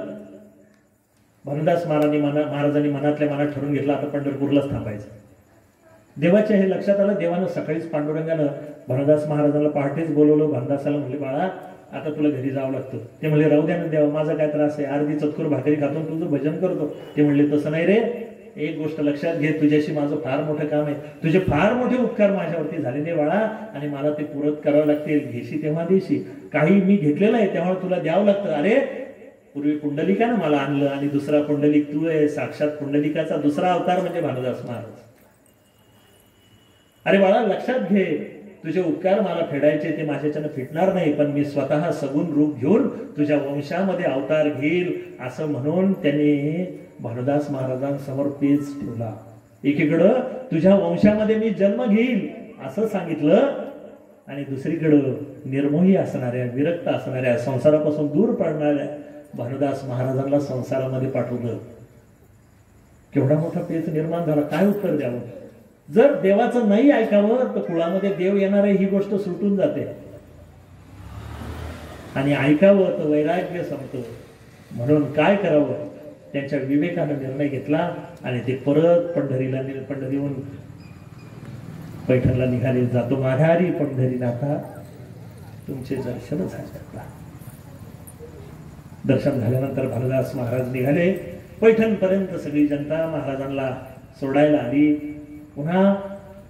भानुदास महाराजांनी मनातल्या मनात ठरवून घेतलं आता पंढरपूरलाच थांबायचं. देवाच्या हे लक्षात आलं. देवानं सकाळीच पांडुरंगानं भानुदास महाराजांना पहाटेच बोलवलं. भानुदासाला म्हणले, बाळा आता तुला घरी जावं लागतं. ते म्हणले, राहू द्या ना देवा, माझा काय त्रास आहे, अर्धी चतकोर भाकरी खातो तुझं भजन करतो. ते म्हणले, तसं नाही रे, एक गोष्ट लक्षात घे, तुझ्याशी माझं फार मोठं काम आहे. तुझे फार मोठे उपकार माझ्यावरती झालेले बाळा आणि मला ते पुरत करावं लागतील. घेशी तेव्हा देशी, काही मी घेतलेलं आहे तेव्हा तुला द्यावं लागतं. अरे पूर्वी पुंडलिकानं मला आणलं आणि दुसरा पुंडलिक तू आहे. साक्षात पुंडलिकाचा दुसरा अवतार म्हणजे भानुदास महाराज. अरे बाळा लक्षात घे, तुझे उपकार मला फेडायचे, ते माझ्याच्यानं फिटणार नाही, पण मी स्वतः सगुण रूप घेऊन तुझ्या वंशामध्ये अवतार घेईल असं म्हणून त्यांनी भानुदास महाराजांसमोर पेच ठेवला. एकीकडं तुझ्या वंशामध्ये मी जन्म घेईल असं सांगितलं आणि दुसरीकडं निर्मोही असणाऱ्या, विरक्त असणाऱ्या, संसारापासून दूर पडणाऱ्या भानुदास महाराजांना संसारामध्ये पाठवलं. केवढा मोठा पेच निर्माण झाला. काय उत्तर द्यावं? जर देवाचं नाही ऐकावं तर कुळामध्ये देव येणार आहे ही गोष्ट सुटून जाते आणि ऐकावं तर वैराग्य संपतं. म्हणून काय करावं? त्यांच्या विवेकानं निर्णय घेतला आणि ते परत पंढरीहून पैठणला निघाले. जातो माघारी पंढरीनाथा तुमचे दर्शन झाले. दर्शन झाल्यानंतर भानुदास महाराज निघाले. पैठणपर्यंत सगळी जनता महाराजांना सोडायला आली. पुन्हा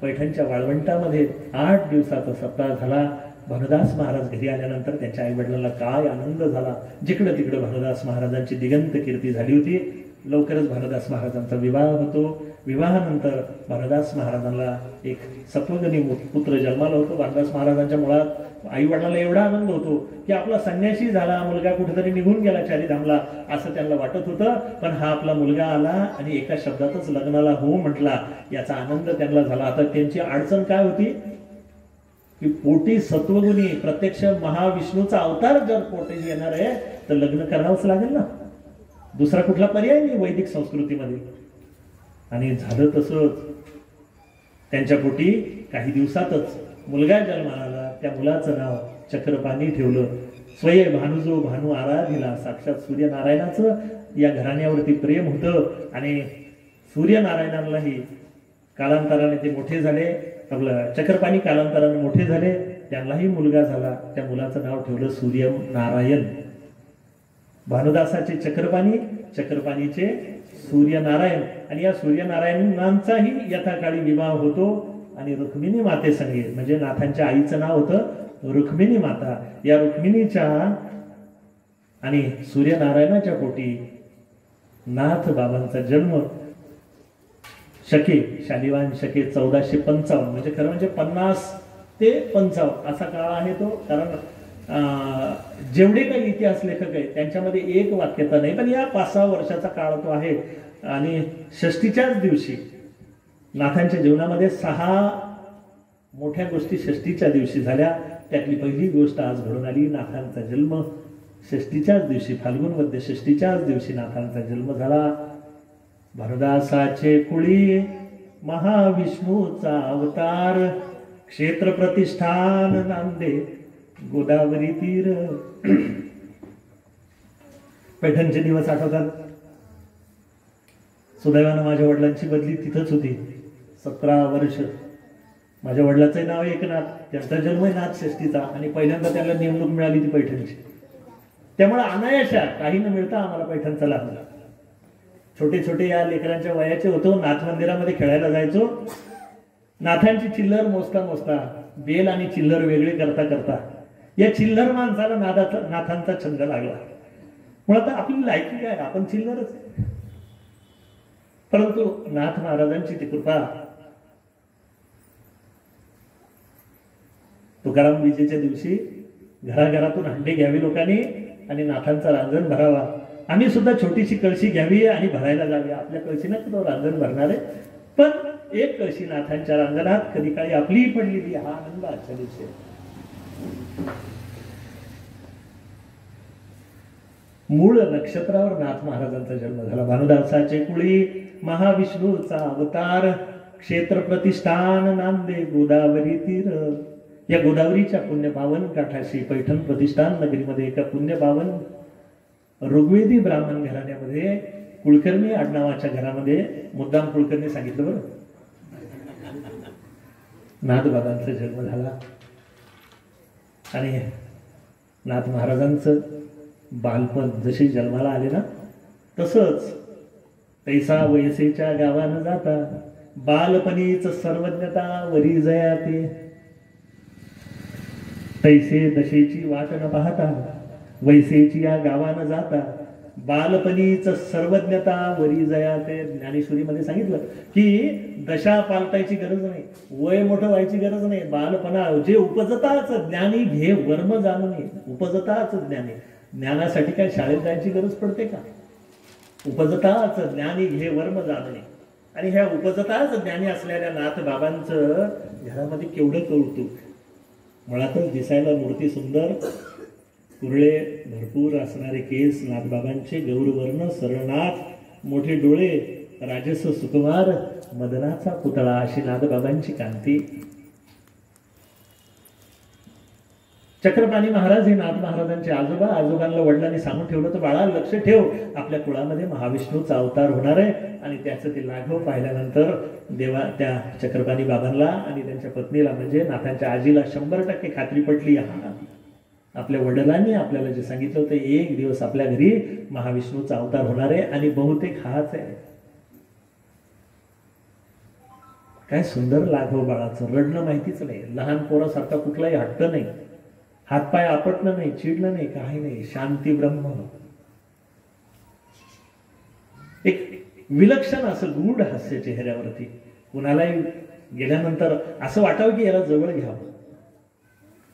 पैठणच्या वाळवंटामध्ये 8 दिवसाचा सप्ताह झाला. भानुदास महाराज घरी आल्यानंतर त्यांच्या आई वडिलांना काय आनंद झाला. जिकडं तिकडं भानुदास महाराजांची दिगंत कीर्ती झाली होती. लवकरच भानुदास महाराजांचा विवाह होतो. विवाहानंतर भानुदास महाराजांना एक सत्वगुणी पुत्र जन्माला होतो. भानुदास महाराजांच्या मुळात आई वडिलांना एवढा आनंद होतो की आपला संन्यासी झाला, मुलगा कुठेतरी निघून गेला चारीधामला असं त्यांना वाटत होतं. पण हा आपला मुलगा आला आणि एका शब्दातच लग्नाला हो म्हटला, याचा आनंद त्यांना झाला. आता त्यांची अडचण काय होती की पोटी सत्वगुणी प्रत्यक्ष महाविष्णूचा अवतार जर पोटी येणार आहे तर लग्न करावंच लागेल ना, दुसरा कुठला पर्याय नाही वैदिक संस्कृतीमध्ये. आणि झालं तसंच. त्यांच्या पोटी काही दिवसातच मुलगा जन्माला आला. त्या मुलाचं नाव चक्रपाणी ठेवलं. स्वये भानुजो भानू आराधिला. साक्षात सूर्यनारायणाचं या घराण्यावरती प्रेम होतं आणि सूर्यनारायणांनाही कालांतराने ते मोठे झाले. आपलं चक्रपाणी कालांतराने मोठे झाले. त्यांनाही मुलगा झाला. त्या मुलाचं नाव ठेवलं सूर्यनारायण. भानुदासाचे चक्रपाणी, चक्रपाणीचे सूर्यनारायण. आणि या सूर्यनारायणांचाही यथाकाळी विवाह होतो आणि रुक्मिणी मातेसंगे, म्हणजे नाथांच्या आईचं नाव होतं रुक्मिणी माता. या रुक्मिणीच्या आणि सूर्यनारायणाच्या पोटी नाथ बाबांचा जन्म शालिवान शके 1455, म्हणजे खरं म्हणजे 50 ते 55 असा काळ आहे तो. कारण जेवढे काही इतिहास लेखक आहेत त्यांच्यामध्ये एक वाक्यता नाही, पण या 5-6 वर्षाचा काळ तो आहे. आणि षष्टीच्याच दिवशी नाथांच्या जीवनामध्ये 6 मोठ्या गोष्टी षष्टीच्या दिवशी झाल्या. त्यातली पहिली गोष्ट आज घडून आली. नाथांचा जन्म षष्टीच्याच दिवशी, फाल्गुन वद्य षष्टीच्याच दिवशी नाथांचा जन्म झाला. भानुदासाचे कुळी महाविष्णूचा अवतार, क्षेत्र प्रतिष्ठान नांदे गोदावरी तीर. पैठणचे दिवस आठवतात. सुदैवानं माझ्या वडिलांची बदली तिथंच होती. 17 वर्ष. माझ्या वडिलांचं नाव एकनाथ, त्यांचा जन्म नाथ षष्टीचा आणि पहिल्यांदा त्याला नेमणूक मिळाली ती पैठणची. त्यामुळे अनायाशा काही न मिळता आम्हाला पैठणचा लाभ झाला. छोटे छोटे या लेकरांच्या वयाचे होतो. नाथ मंदिरामध्ये खेळायला जायचो. नाथांची चिल्लर मोजता मोजता, बेल आणि चिल्लर वेगळे करता करता या चिल्लर माणसाला नाथांचा छंद लागला. मुळात आपली लायकी काय, आपण चिल्लरच. परंतु नाथ महाराजांची ती कृपा. तुकाराम बीजेच्या दिवशी घराघरातून हंडे घ्यावी लोकांनी आणि नाथांचा रांजण भरावा. आम्ही सुद्धा छोटीशी कळशी घ्यावी आणि भरायला जावी. आपल्या कळशीनं तो रांजण भरणार आहे, पण एक कळशी नाथांच्या रांजणात कधी काळी आपलीही पडलेली. हा आनंद आजच्या दिवशी. मूळ नक्षत्रावर नाथ महाराजांचा जन्म झाला. भानुदासाचे कुळी महाविष्णूचा अवतार, क्षेत्र प्रतिष्ठान नांदे गोदावरी तीर. या गोदावरीच्या पुण्यपावन काठाशी पैठण प्रतिष्ठान नगरीमध्ये एका पुण्यपावन ऋग्वेदी ब्राह्मण घराण्यामध्ये कुलकर्णी आडनावाच्या घरामध्ये, मुद्दाम कुलकर्णी सांगितलं बरं, नाथबाबांचा जन्म झाला. आणि नाथ महाराजांचं बालपण जशी जन्माला आले ना तसंच तैसा वयसेच्या गावानं जाता बालपणीच सर्वज्ञता वरी जयाते. तैसे दशेची वाट न पाहता वैसेची या गावानं जाता बालपणीच सर्वज्ञता वरी जयाते. ज्ञानेश्वरीमध्ये सांगितलं की दशा पालटायची गरज नाही, वय मोठं व्हायची गरज नाही, बालपणा जे उपजताच ज्ञानी घे वर्म जाणून. उपजताच ज्ञानी, ज्ञानासाठी काय शाळेत जायची गरज पडते का? उपजताच ज्ञानी घे वर्म जाणणे. आणि ह्या उपजताच ज्ञानी असलेल्या नाथ बाबांचं घरामध्ये केवढं कौतुक. मुळातच दिसायला मूर्ती सुंदर, कुरळे भरपूर असणारे केस नाथबाबांचे, गौरवर्ण सरळनाथ, मोठे डोळे, राजस सुकुमार, मदनाचा पुतळा अशी नाथबाबांची कांती. चक्रपाणी महाराज हे नाथ महाराजांचे आजोबा. आजोबांना वडिलांनी सांगून ठेवलं तर बाळा लक्ष ठेव, आपल्या कुळामध्ये महाविष्णूचा अवतार होणार आहे. आणि त्याचं ते लाघव पाहिल्यानंतर देवा त्या चक्रपाणी बाबांना आणि त्यांच्या पत्नीला म्हणजे नाथांच्या आजीला 100% खात्री पटली. आपल्या वडिलांनी आपल्याला जे सांगितलं होतं, एक दिवस आपल्या घरी महाविष्णूचा अवतार होणार आहे आणि बहुतेक हाच आहे. काय सुंदर लाघव बाळाचं, रडणं माहितीच नाही, लहान पोरासारखा कुठलाही हट्ट नाही, हातपाय आपटणं नाही, चिडणं नाही, काही नाही, शांती ब्रह्म. एक विलक्षण असं गूढ हास्य चेहऱ्यावरती. कुणालाही गेल्यानंतर असं वाटावं की याला जवळ घ्यावं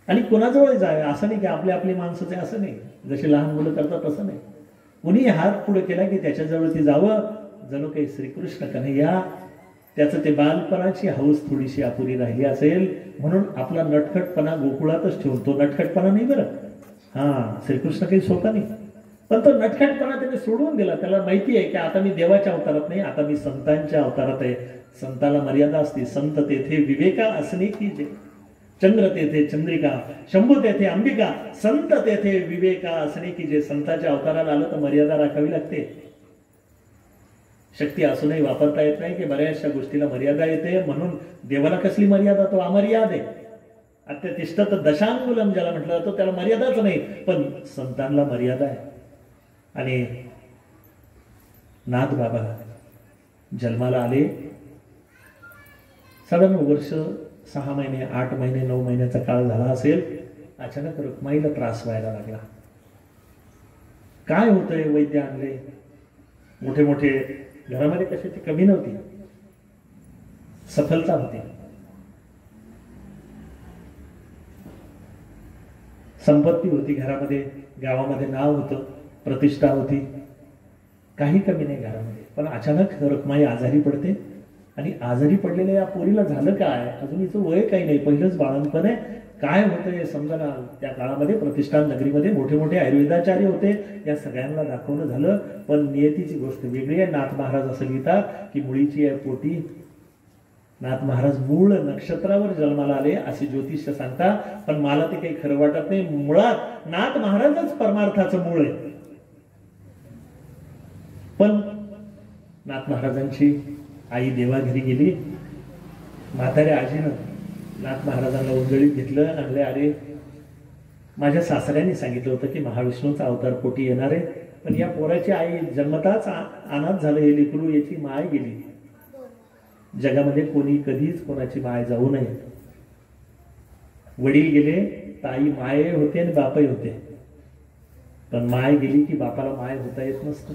आणि कोणाजवळ जावे. असं नाही की आपले आपली माणसं, असं नाही, जसे लहान मुलं करतात तसं नाही. कुणी हात पुढे केला की त्याच्याजवळ ती जावं, जणू काही श्रीकृष्ण कन्हैया. त्याचं ते बालपणाची हौस थोडीशी अपुरी राहिली असेल म्हणून आपला नटखटपणा गोकुळातच ठेवून, तो नटखटपणा नाही बरं, श्रीकृष्ण काही सोपा नाही, पण तो नटखटपणा त्याने सोडून दिला. त्याला माहिती आहे की आता मी देवाच्या अवतारात नाही, आता मी संतांच्या अवतारात आहे. संताला मर्यादा असते. संत तेथे विवेका असणे की जे, चंद्र तेथे चंद्रिका, शंभू तेथे अंबिका, संत तेथे विवेका असणे की जे. संतांच्या अवताराला आलं तर मर्यादा राखावी लागते. शक्ती असूनही वापरता येत नाही की बऱ्याचशा गोष्टीला मर्यादा येते. म्हणून देवाला कसली मर्यादा, तो अमर्याद आहे. अत्यतिष्ठत दशांगुलम ज्याला म्हटलं जातं त्याला मर्यादाच नाही, पण संतांना मर्यादा आहे. आणि नाथ बाबा जन्माला आले, साधारण वर्ष 6 महिने 8 महिने 9 महिन्याचा काळ झाला असेल. अचानक रुक्माईला त्रास व्हायला लागला. काय होतंय, वैद्य आणले, मोठे मोठे, घरामध्ये कशाची कमी नव्हती, सफलता होती, संपत्ती होती घरामध्ये, गावामध्ये नाव होतं, प्रतिष्ठा होती, काही कमी नाही घरामध्ये. पण अचानक रुक्माई आजारी पडते. आणि आजारी पडलेल्या या पोरीला झालं काय, अजून हिचं वय काही नाही, पहिलंच बाळंतपण आहे, काय होतंय समजा. त्या काळामध्ये प्रतिष्ठान नगरीमध्ये मोठे मोठे आयुर्वेदाचार्य होते, या सगळ्यांना दाखवणं झालं. पण नियतीची गोष्ट वेगळी आहे. नाथ महाराज असं लिहितात की मुळीची आहे पोटी. नाथ महाराज मूळ नक्षत्रावर जन्माला आले असे ज्योतिष्य सांगता, पण मला ते काही खरं वाटत नाही. मुळात नाथ महाराजच परमार्थाचं मूळ आहे. पण नाथ महाराजांची आई देवाघरी गेली. म्हाताऱ्या आजीनं नाथ महाराजांना उंजळीत घेतलं, आणले. अरे, माझ्या सासऱ्यांनी सांगितलं होतं की महाविष्णूचा अवतार पोटी येणार आहे, पण या पोराची आई जन्मताच अनाथ झालं, हे लेकरू, याची माय गेली. जगामध्ये कोणी कधीच कोणाची माय जाऊ नये. वडील गेले तर आई माय होते आणि बापही होते, पण माय गेली की बापाला माय होता येत नसतं.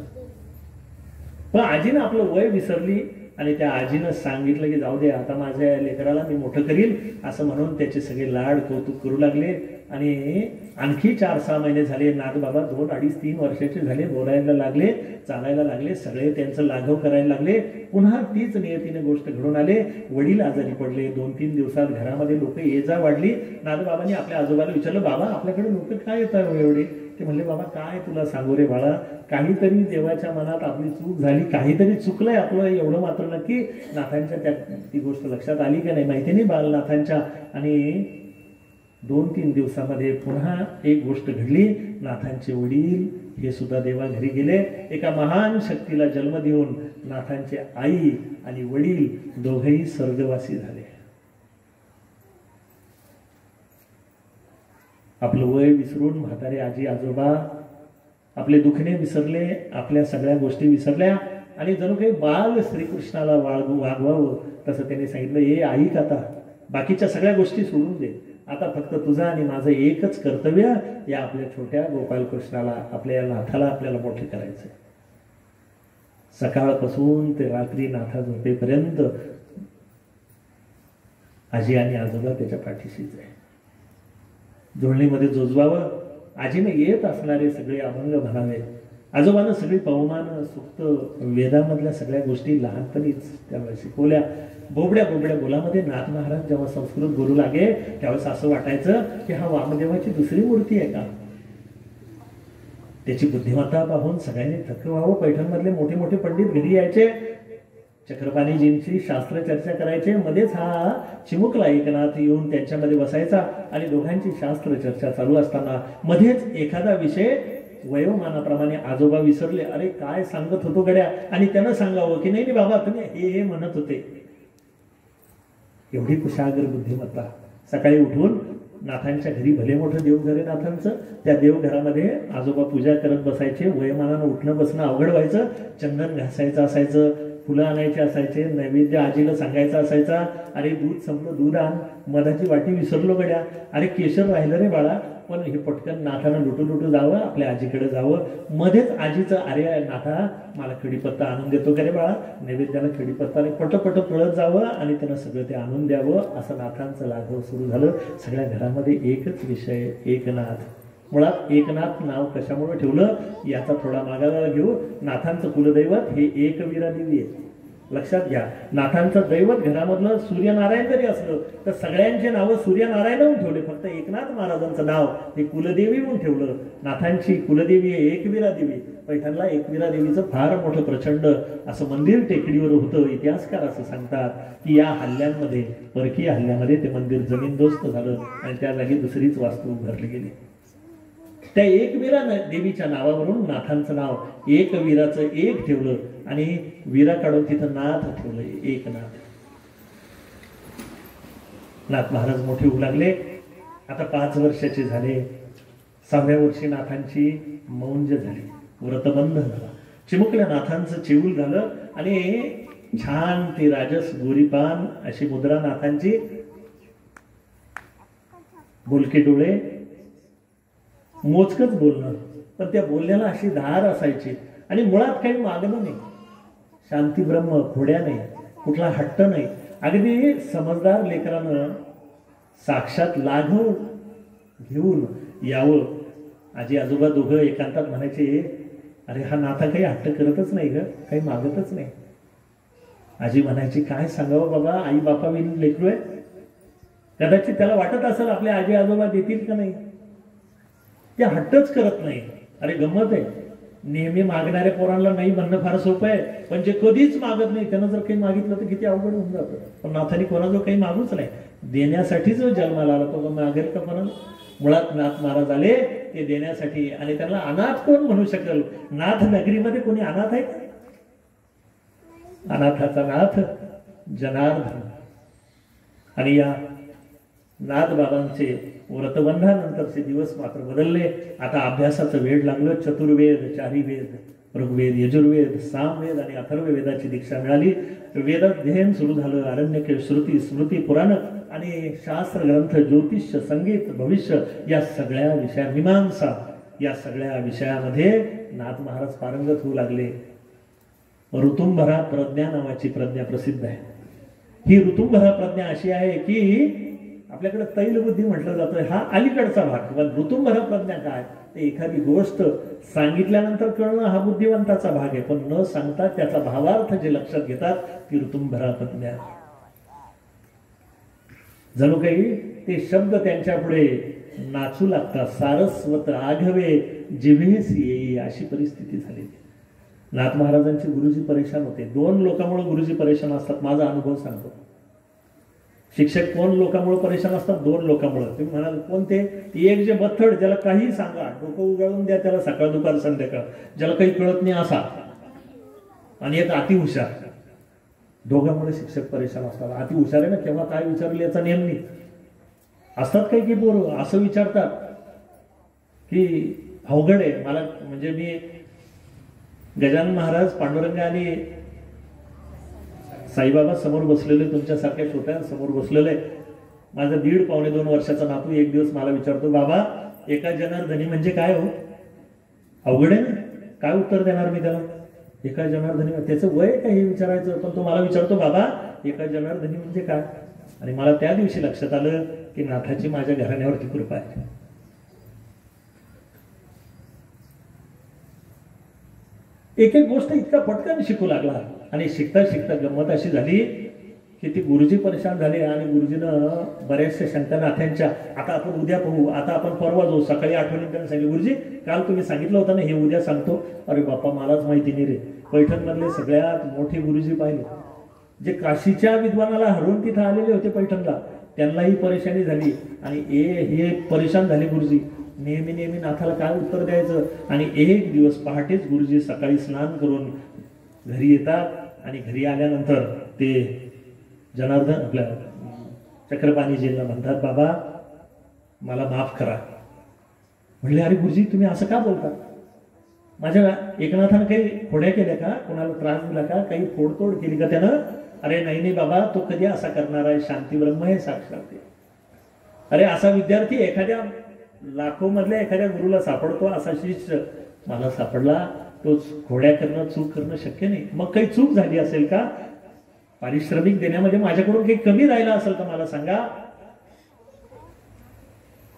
पण आजीनं आपलं वय विसरली आणि त्या आजीनं सांगितलं की जाऊ दे, आता माझ्या लेकराला मी मोठं करील, असं म्हणून त्याचे सगळे लाड कौतुक करू लागले. आणि आणखी 4-6 महिने झाले. नाथ बाबा 2, 2.5, 3 वर्षाचे झाले, बोलायला लागले, चालायला लागले, सगळे त्यांचं लाघव करायला लागले. पुन्हा तीच नियतीने गोष्ट घडून आले. वडील आजारी पडले. 2-3 दिवसात घरामध्ये लोक ये जा वाढली. नाथ बाबांनी आपल्या आजोबाला विचारलं, बाबा आपल्याकडे लोक काय येतात एवढे, ते म्हणले बाबा काय तुला सांगू रे बाळा, काहीतरी देवाच्या मनात आपली चूक झाली, काहीतरी चुकलंय आपलं एवढं मात्र नक्की. नाथांच्या त्या ती गोष्ट लक्षात आली का नाही माहिती नाही बालनाथांच्या. आणि 2-3 दिवसामध्ये पुन्हा एक गोष्ट घडली. नाथांचे वडील हे सुद्धा देवा घरी गेले. एका महान शक्तीला जन्म देऊन नाथांचे आई आणि वडील दोघेही स्वर्गवासी झाले. आपलं वय विसरून म्हातारे आजी आजोबा आपले दुखणे विसरले, आपल्या सगळ्या गोष्टी विसरल्या आणि जणू काही बाल श्रीकृष्णाला वागवावं तसं त्यांनी सांगितलं, हे ऐक आता, बाकीच्या सगळ्या गोष्टी सोडून दे, आता फक्त तुझं आणि माझं एकच कर्तव्य, या आपल्या छोट्या गोपालकृष्णाला, आपल्या नाथाला आपल्याला मोठे करायचं. सकाळपासून ते रात्री नाथा झोपेपर्यंत आजी आणि आजोबा त्याच्या पाठीशीच आहे. जुळणीमध्ये जोजवावं, आजीने येत असणारे सगळे अभंग म्हणावे, आजोबानं सगळी पवमान सुक्त वेदामधल्या सगळ्या गोष्टी लहानपणीच त्याला शिकवल्या. बोबड्या बोलामध्ये नाथ महाराज जेव्हा संस्कृत बोलू लागे त्यावेळेस असं वाटायचं की हा वामदेवाची दुसरी मूर्ती आहे का. त्याची बुद्धिमत्ता पाहून सगळ्यांनी थक्क व्हावं. पैठणमधले मोठे मोठे पंडित घरी यायचे, चक्रपाणीजींची शास्त्र चर्चा करायचे, मध्येच हा चिमुकला एकनाथ येऊन त्यांच्यामध्ये बसायचा आणि दोघांची शास्त्र चर्चा चालू असताना मध्येच एखादा विषय वयोमानाप्रमाणे आजोबा विसरले, अरे काय सांगत होतो गड्या, आणि त्यानं सांगावं की नाही बाबा तुम्ही हे म्हणत होते. एवढी कुशाग्र बुद्धिमत्ता. सकाळी उठून नाथांच्या घरी भले मोठं देवघर आहे नाथांचं, त्या देवघरामध्ये आजोबा पूजा करत बसायचे. वयोमानानं उठणं बसणं अवघड व्हायचं. चंदन घासायचं असायचं, फुलं आणायचे असायचे, नैवेद्य आजीला सांगायचा असायचा, अरे दूध संपलं दूध आण, मधाची वाटी विसरलो गड्या, अरे केशर राहिलं रे बाळा. पण हे पटकन नाथानं लुटू जावं, आपल्या आजीकडे जावं. मध्येच आजीचं, अरे नाथा मला कढीपत्ता आणून देतो का रे बाळा, नैवेद्याला कढीपत्ताने पटपट पळत जावं आणि त्यानं सगळं ते आणून द्यावं. असं नाथांचं लाघव सुरू झालं. सगळ्या घरामध्ये एकच विषय, एकनाथ. मुळात एकनाथ नाव कशामुळे ठेवलं याचा थोडा मागायला घेऊ. नाथांचं कुलदैवत हे एकवीरा देवी आहे, लक्षात घ्या. नाथांचं दैवत घरामधलं सूर्यनारायण जरी असलं तर सगळ्यांचे नावं सूर्यनारायण म्हणून ठेवले, फक्त एकनाथ महाराजांचं नाव हे कुलदेवी म्हणून ठेवलं. नाथांची कुलदेवी आहे एकवीरा देवी. पैठणला एकवीरा देवीचं फार मोठं प्रचंड असं मंदिर टेकडीवर होतं. इतिहासकार असं सांगतात की या हल्ल्यांमध्ये, परकीय हल्ल्यामध्ये ते मंदिर जमीनदोस्त झालं आणि त्या जागी दुसरीच वास्तू उभारली गेली. त्या एकवीरा देवीच्या नावावरून नाथांचं नाव एकवीराचं एक ठेवलं आणि वीरा काढून तिथं नाथ ठेवलं, एकनाथ. नाथ महाराज मोठे होऊ लागले. आता 5 वर्षाचे झाले. 6व्या वर्षी नाथांची मौंज झाली, व्रतबंध झाला. चिमुकल्या नाथांचं चेऊल झालं आणि छान ती राजस गोरीपान अशी मुद्रा नाथांची, बोलके डोळे, मोजकच बोलणं, पण त्या बोलण्याला अशी धार असायची आणि मुळात काही मागणं नाही, शांती ब्रह्म, खोड्या नाही, कुठला हट्ट नाही. अगदी समजदार लेकरानं साक्षात लाघव घेऊन यावं. आजी आजोबा दोघं एकांतात म्हणायचे, अरे हा नाथा काही हट्ट करतच नाही ग, काही मागतच नाही. आजी म्हणायची, काय सांगावं बाबा, आई बापा विन लेकरू आहे, कदाचित त्याला वाटत असेल आपले आजी आजोबा देतील का नाही, ते हट्टच करत नाही. अरे गंमत आहे, नेहमी मागणाऱ्या पोरांना नाही म्हणणं फार सोपं आहे, पण जे कधीच मागत नाही त्यानं जर काही मागितलं तर किती अवघड होऊन जातं. पण नाथाने कोणाजवळ काही मागूच नाही, देण्यासाठीच जन्माला आला, तो मागेल का कोणाला. मुळात नाथ महाराज आले ते देण्यासाठी, आणि त्यांना अनाथ कोण म्हणू शकेल. नाथ नगरीमध्ये कोणी अनाथ आहे का? अनाथाचा नाथ जनार्दन. आणि या नाथ बाबांचे व्रतबंधानंतरचे दिवस मात्र बदलले. आता अभ्यासाचं वेळ लागलं. चतुर्वेद, 4 वेद, ऋग्वेद, यजुर्वेद, सामवेद आणि अथर्ववेदाची दीक्षा मिळाली. वेदाध्ययन सुरू झालं. आरण्यके, श्रुती, स्मृती, पुराण आणि शास्त्र ग्रंथ, ज्योतिष्य, संगीत, भविष्य या सगळ्या विषया, मीमांसा या सगळ्या विषयामध्ये नाथ महाराज पारंगत होऊ लागले. ऋतुंभरा प्रज्ञा नावाची प्रज्ञा प्रसिद्ध आहे. ही ऋतुंभरा प्रज्ञा अशी आहे की आपल्याकडे तैलबुद्धी म्हटलं जातं, हा अलीकडचा भाग. पण ऋतुंभरा प्रज्ञा काय, ते एखादी गोष्ट सांगितल्यानंतर कळणं हा बुद्धिवंताचा भाग आहे, पण न सांगता त्याचा भावार्थ जे लक्षात घेतात ती ऋतुंभरा प्रज्ञा. जणू काही ते शब्द त्यांच्या पुढे नाचू लागतात, सारस्वत आघवे जिव्हेस येई, अशी परिस्थिती झालेली. नाथ महाराजांचे गुरुजी परेशान होते. 2 लोकांमुळे गुरुजी परेशान असतात, माझा अनुभव सांगतो. शिक्षक कोण लोकांमुळे परेशान असतात? 2 लोकांमुळे. तुम्ही म्हणाल कोणते? एक जे बथड, ज्याला काही सांगा, डोकं उगाळून द्या त्याला सकाळ दुपार संध्याकाळ, ज्याला काही कळत नाही असा, आणि एक अति हुशार. दोघांमुळे शिक्षक परेशान असतात. अति हुशार आहे ना, केव्हा काय विचारले याचा नेम नाही. असतात काही की पोरं असं विचारतात की अवघड आहे मला. म्हणजे मी गजानन महाराज, पांडुरंग आणि साईबाबा समोर बसलेले, तुमच्यासारख्या छोट्या समोर बसलेले. माझा 1.5-2 वर्षाचा नातू एक दिवस मला विचारतो, बाबा एका जनार्दनी म्हणजे काय हो? अवघड आहे ना, काय उत्तर देणार मी त्याला? एका जनार्दनी, त्याचं वय काय हे विचारायचं, पण तो मला विचारतो, बाबा एका जनार्दनी म्हणजे काय? आणि मला त्या दिवशी लक्षात आलं की नाथाची माझ्या घराण्यावरती कृपा आहे. एक एक गोष्ट इतका पटकन शिकू लागला. आणि शिकता शिकता गंमत अशी झाली की ती गुरुजी परेशान झाले. आणि गुरुजीनं बऱ्याचशा शंकरनाथांच्या, आता आपण उद्या पाहू, आता आपण परवा जाऊ, सकाळी आठवणी त्यांना सांगितलं, गुरुजी काल तुम्ही सांगितलं होतं ना हे उद्या सांगतो. अरे बाप्पा मलाच माहिती नाही रे. पैठणमधले सगळ्यात मोठे गुरुजी पाहिले, जे काशीच्या विद्वानाला हरवून तिथं आलेले होते पैठणला, त्यांनाही परेशानी झाली. आणि हे परेशान झाले गुरुजी. नेहमी नेहमी नाथाला काय उत्तर द्यायचं. आणि एक दिवस पहाटेच गुरुजी सकाळी स्नान करून घरी येतात. आणि घरी आल्यानंतर ते जनार्दन आपल्या चक्रपाणीजींना म्हणतात, बाबा मला माफ करा. म्हणले, अरे गुरुजी तुम्ही असं का बोलता? माझ्या एकनाथानं काही खोड्या केल्या का? कोणाला त्रास दिला का? काही फोडतोड केली का त्यानं? अरे नाही नाही बाबा, तो कधी असा करणार आहे? शांती ब्रह्म हे साक्षात. अरे असा विद्यार्थी एखाद्या लाखो मधल्या एखाद्या गुरुला सापडतो, असा शिष्य मला सापडला. तो खोड्या करणं, चूक करणं शक्य नाही. मग काही चूक झाली असेल का? पारिश्रमिक देण्यामध्ये माझ्याकडून काही कमी राहिला असेल तर मला सांगा.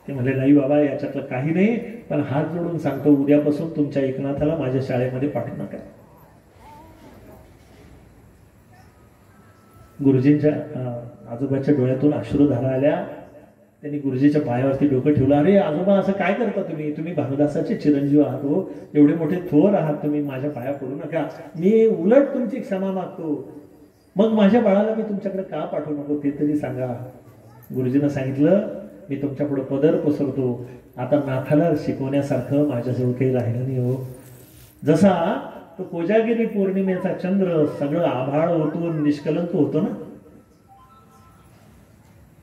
ते म्हणले, नाही बाबा याच्यातलं काही नाही, पण हात जोडून सांगतो उद्यापासून तुमच्या एकनाथाला माझ्या शाळेमध्ये पाठवू नका. गुरुजींच्या आजोबाच्या डोळ्यातून अश्रुधारा आल्या. त्यांनी गुरुजीच्या पायावरती डोकं ठेवलं. अरे आजोबा असं काय करता तुम्ही? तुम्ही भानुदासाचे चिरंजीव आहात हो, एवढे मोठे थोर आहात तुम्ही, माझ्या पाया पडू नका. मी उलट तुमची क्षमा मागतो. मग माझ्या बाळाला मी तुमच्याकडे का पाठवू नको ते तरी सांगा. गुरुजीनं सांगितलं, मी तुमच्या पुढे पदर पसरतो. आता नाथाला शिकवण्यासारखं माझ्याजवळ काही राहिलं नाही हो. जसा तो कोजागिरी पौर्णिमेचा चंद्र सगळं आभाळ ओतून निष्कलंक होतो ना,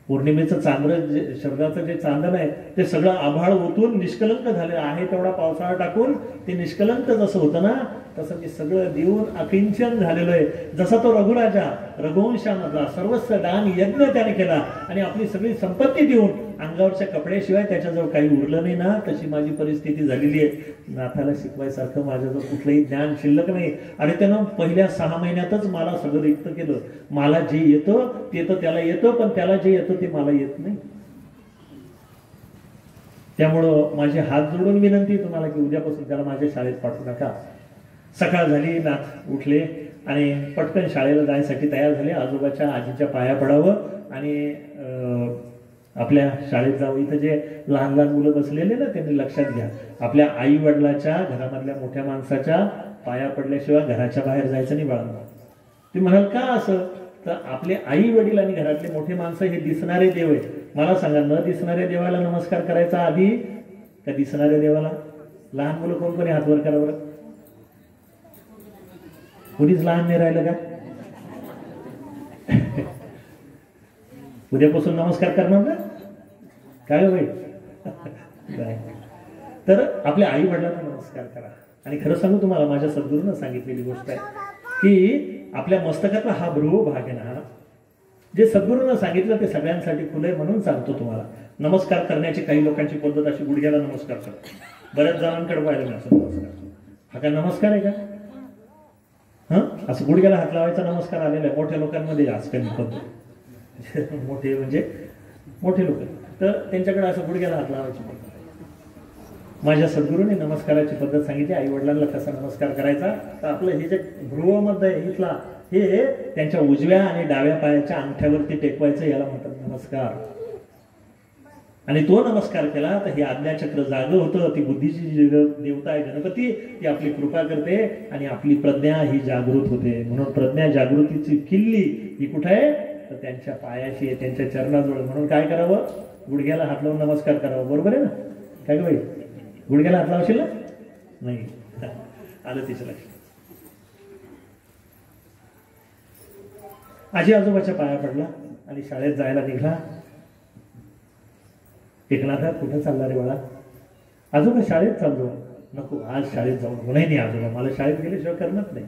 पौर्णिमेचं चांद्र शब्दाचं जे चांदण आहे ते सगळं आभाळ ओतून निष्कलंक झालेलं आहे. तेवढा पावसाळा टाकून ते निष्कलंक जसं होतं ना, तसं मी सगळं देऊन अकिंचन झालेलं आहे. जसा तो रघुराजा रघुवंशामधला सर्वस्व दान यज्ञ त्याने केला आणि आपली सगळी संपत्ती देऊन अंगावरच्या कपड्याशिवाय त्याच्याजवळ काही उरलं नाही ना, तशी माझी परिस्थिती झालेली आहे. नाथाला शिकवायसारखं माझ्याजवळ कुठलंही ज्ञान शिल्लक नाही. आणि त्यानं पहिल्या 6 महिन्यातच मला सगळं रिक्त केलं. मला जे येतं ते तर त्याला येतं, पण त्याला जे येतं ते मला येत नाही. त्यामुळं माझे हात जोडून विनंती तुम्हाला की उद्यापासून त्याला माझ्या शाळेत पाठवू नका. सकाळ झाली, नाथ उठले आणि पटकन शाळेला जाण्यासाठी तयार झाले. आजोबाच्या आजीच्या पाया पडावं आणि आपल्या शाळेत जावं. इथं जे लहान लहान मुलं बसलेले ना, त्यांनी लक्षात घ्या, आपल्या आई वडिलाच्या, घरामधल्या मोठ्या माणसाच्या पाया पडल्याशिवाय घराच्या बाहेर जायचं नाही बाळांना. ते म्हणाल का असं? तर आपले आई वडील आणि घरातले मोठे माणसं हे दिसणारे देव आहे. मला सांगा, न दिसणाऱ्या देवाला नमस्कार करायचा आधी का दिसणाऱ्या देवाला? लहान मुलं कोण कोणी हात वर करा बरं. कुणीच लहान नाही राहिलं का? उद्यापासून नमस्कार करणार ना? काय होईल? तर आपल्या आई वडिलांना नमस्कार करा. आणि खरं सांगू तुम्हाला, माझ्या सद्गुरूनं सांगितलेली गोष्ट आहे की आपल्या मस्तकातला हा भ्रुव भाग आहे ना, जे सद्गुरूनं सांगितलं ते सगळ्यांसाठी खुलं आहे. म्हणून सांगतो तुम्हाला, नमस्कार करण्याची काही लोकांची पद्धत अशी गुडघ्याला नमस्कार करतो. बऱ्याच जणांकडे पाहिलं मी असं नमस्कार. हा काय नमस्कार आहे का? असं गुडघ्याला हात लावायचा नमस्कार आलेला आहे मोठ्या लोकांमध्ये आजकाल पद्धत. मोठे म्हणजे मोठे लोक, तर त्यांच्याकडे असं गुडघ्याला हात लावायची पद्धत. माझ्या सद्गुरूने नमस्काराची पद्धत सांगितली. आई वडिलांना कसा नमस्कार करायचा, तर आपलं हे जे भ्रुवमध्ये इथला हे त्यांच्या उजव्या आणि डाव्या पायाच्या अंगठ्यावरती टेकवायचं, याला म्हणतात नमस्कार. आणि तो नमस्कार केला तर हे आज्ञाचक्र जागं होतं. ती बुद्धीची जी देवता आहे गणपती, ती आपली कृपा करते आणि आपली प्रज्ञा ही जागृत होते. म्हणून प्रज्ञा जागृतीची किल्ली ही कुठे आहे तर त्यांच्या पायाशी आहे, त्यांच्या चरणाजवळ. म्हणून काय करावं, गुडघ्याला हात लावून नमस्कार करावा. बरोबर आहे ना, काय बाई, गुडघ्याला हात लावशील ना? नाही, आलं तिच्या लक्षात. आजी आजोबाच्या पाया पडला आणि शाळेत जायला निघाला. एकनाथा कुठं चालला रे बाळा? आजोबा शाळेत चाललो. नको, आज शाळेत जाऊ नको. नाही आजोबा, मला शाळेत गेल्याशिवाय करमत नाही.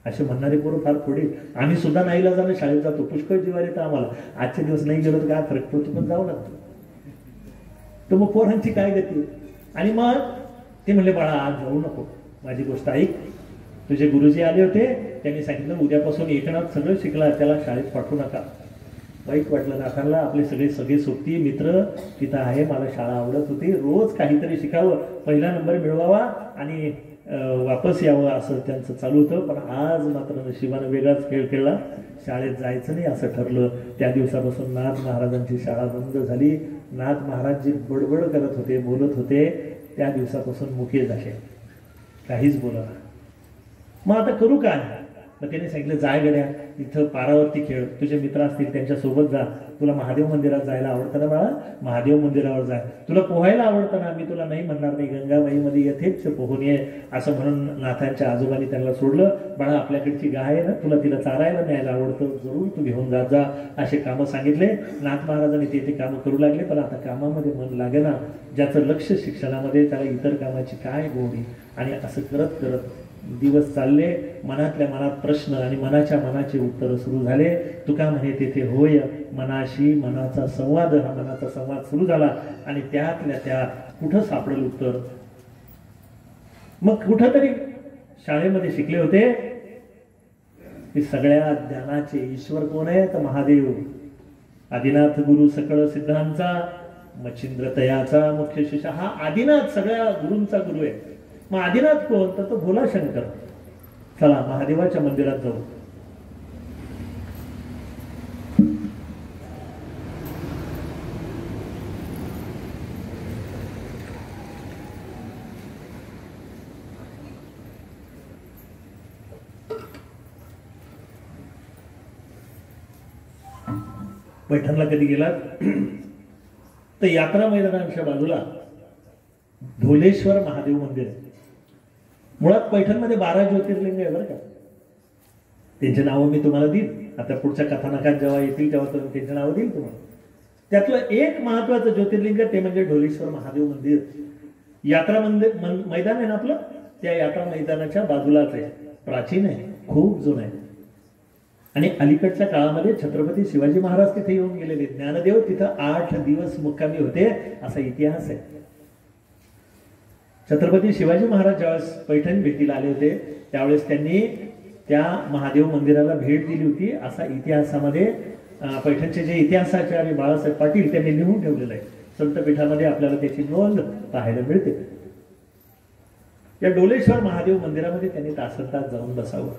असे म्हणणारे पोरं फार थोडी. आम्ही सुद्धा नाहीला जाणं शाळेत जातो, पुष्कळ जीवार येतं आम्हाला. आजचे दिवस नाही गेलो तर काय फरक पडतो, पण जाऊ लागतो. तर मग पोरांची काय गती? आणि मग ते म्हणले बाळा आज जाऊ नको, माझी गोष्ट ऐक. तुझे गुरुजी आले होते, त्यांनी सांगितलं उद्यापासून एकनाथ सगळं शिकला, त्याला शाळेत पाठवू नका. वाईट वाटलं नाथांना. आपले सगळे सोबती मित्र तिथं आहे, मला शाळा आवडत होती, रोज काहीतरी शिकावं, पहिला नंबर मिळवावा आणि वापस यावं असं त्यांचं चालू होतं. पण आज मात्र नशिबानं वेगळाच खेळ खेळला, शाळेत जायचं नाही असं ठरलं. त्या दिवसापासून नाथ महाराजांची शाळा बंद झाली. नाथ महाराज जी बडबड करत होते, बोलत होते, त्या दिवसापासून मुके झाले, काहीच बोला. मग आता करू काय? मग त्याने सांगितलं जाय गड्या, इथं पारावरती खेळ, तुझे मित्र असतील त्यांच्या सोबत जा. तुला महादेव मंदिरात जायला आवडतं ना बाळा, महादेव मंदिरावर जाय. तुला पोहायला आवडतं ना, मी तुला नाही म्हणणार नाही, गंगाबाईमध्ये यथेच पोहून ये असं म्हणून नाथांच्या आजोबांनी त्यांना सोडलं. बाळा आपल्याकडची गाय आहे ना, तुला तिला चारायला न्यायला आवडतं, जरूर तू घेऊन जात जा, असे कामं सांगितले. नाथ महाराजांनी ते कामं करू लागले. पण आता कामामध्ये मन लागेना. ज्याचं लक्ष शिक्षणामध्ये त्याला इतर कामाची काय गोडी. आणि असं करत करत दिवस चालले. मनातल्या मनात प्रश्न आणि मनाचे उत्तर सुरू झाले. तुका म्हणे तेथे होय मनाशी मनाचा संवाद, हा मनाचा संवाद सुरू झाला. आणि त्यातल्या त्या कुठं सापडेल उत्तर? मग कुठंतरी शाळेमध्ये शिकले होते की सगळ्या ज्ञानाचे ईश्वर कोण आहे तर महादेव. आदिनाथ गुरु सकळ सिद्धांचा, मच्छिंद्र तयाचा मुख्य शिष्य. हा आदिनाथ सगळ्या गुरूंचा गुरु आहे. मग आदिनाथ कोण तर तो भोला शंकर. चला महादेवाच्या मंदिरात जाऊ. पैठणला कधी गेलात तर यात्रा मैदानाच्या बाजूला ढोलेश्वर महादेव मंदिर आहे. मुळात पैठणमध्ये 12 ज्योतिर्लिंग आहे बरं का. त्यांची नावं मी तुम्हाला देईन आता पुढच्या कथानकात जेव्हा येतील तेव्हा त्यांची नावं देईल तुम्हाला. त्यातलं एक महत्वाचं ज्योतिर्लिंग ते म्हणजे ढोलेश्वर महादेव मंदिर. यात्रा मैदान आहे ना आपलं, त्या यात्रा मैदानाच्या बाजूलाच आहे. प्राचीन आहे, खूप जुनं आहे. आणि अलीकडच्या काळामध्ये छत्रपती शिवाजी महाराज तिथे येऊन गेलेले. ज्ञानदेव तिथं 8 दिवस मुक्कामी होते असा इतिहास आहे. छत्रपती शिवाजी महाराज ज्यावेळेस पैठण भेटीला आले होते त्यावेळेस त्यांनी त्या महादेव मंदिराला भेट दिली होती असा इतिहासामध्ये पैठणचे जे इतिहासाचार्य बाळासाहेब पाटील त्यांनी लिहून ठेवलेलं आहे. संतपीठामध्ये आपल्याला त्याची नोंद पाहायला मिळते. या ढोलेश्वर महादेव मंदिरामध्ये त्यांनी तासनतास जाऊन बसावं,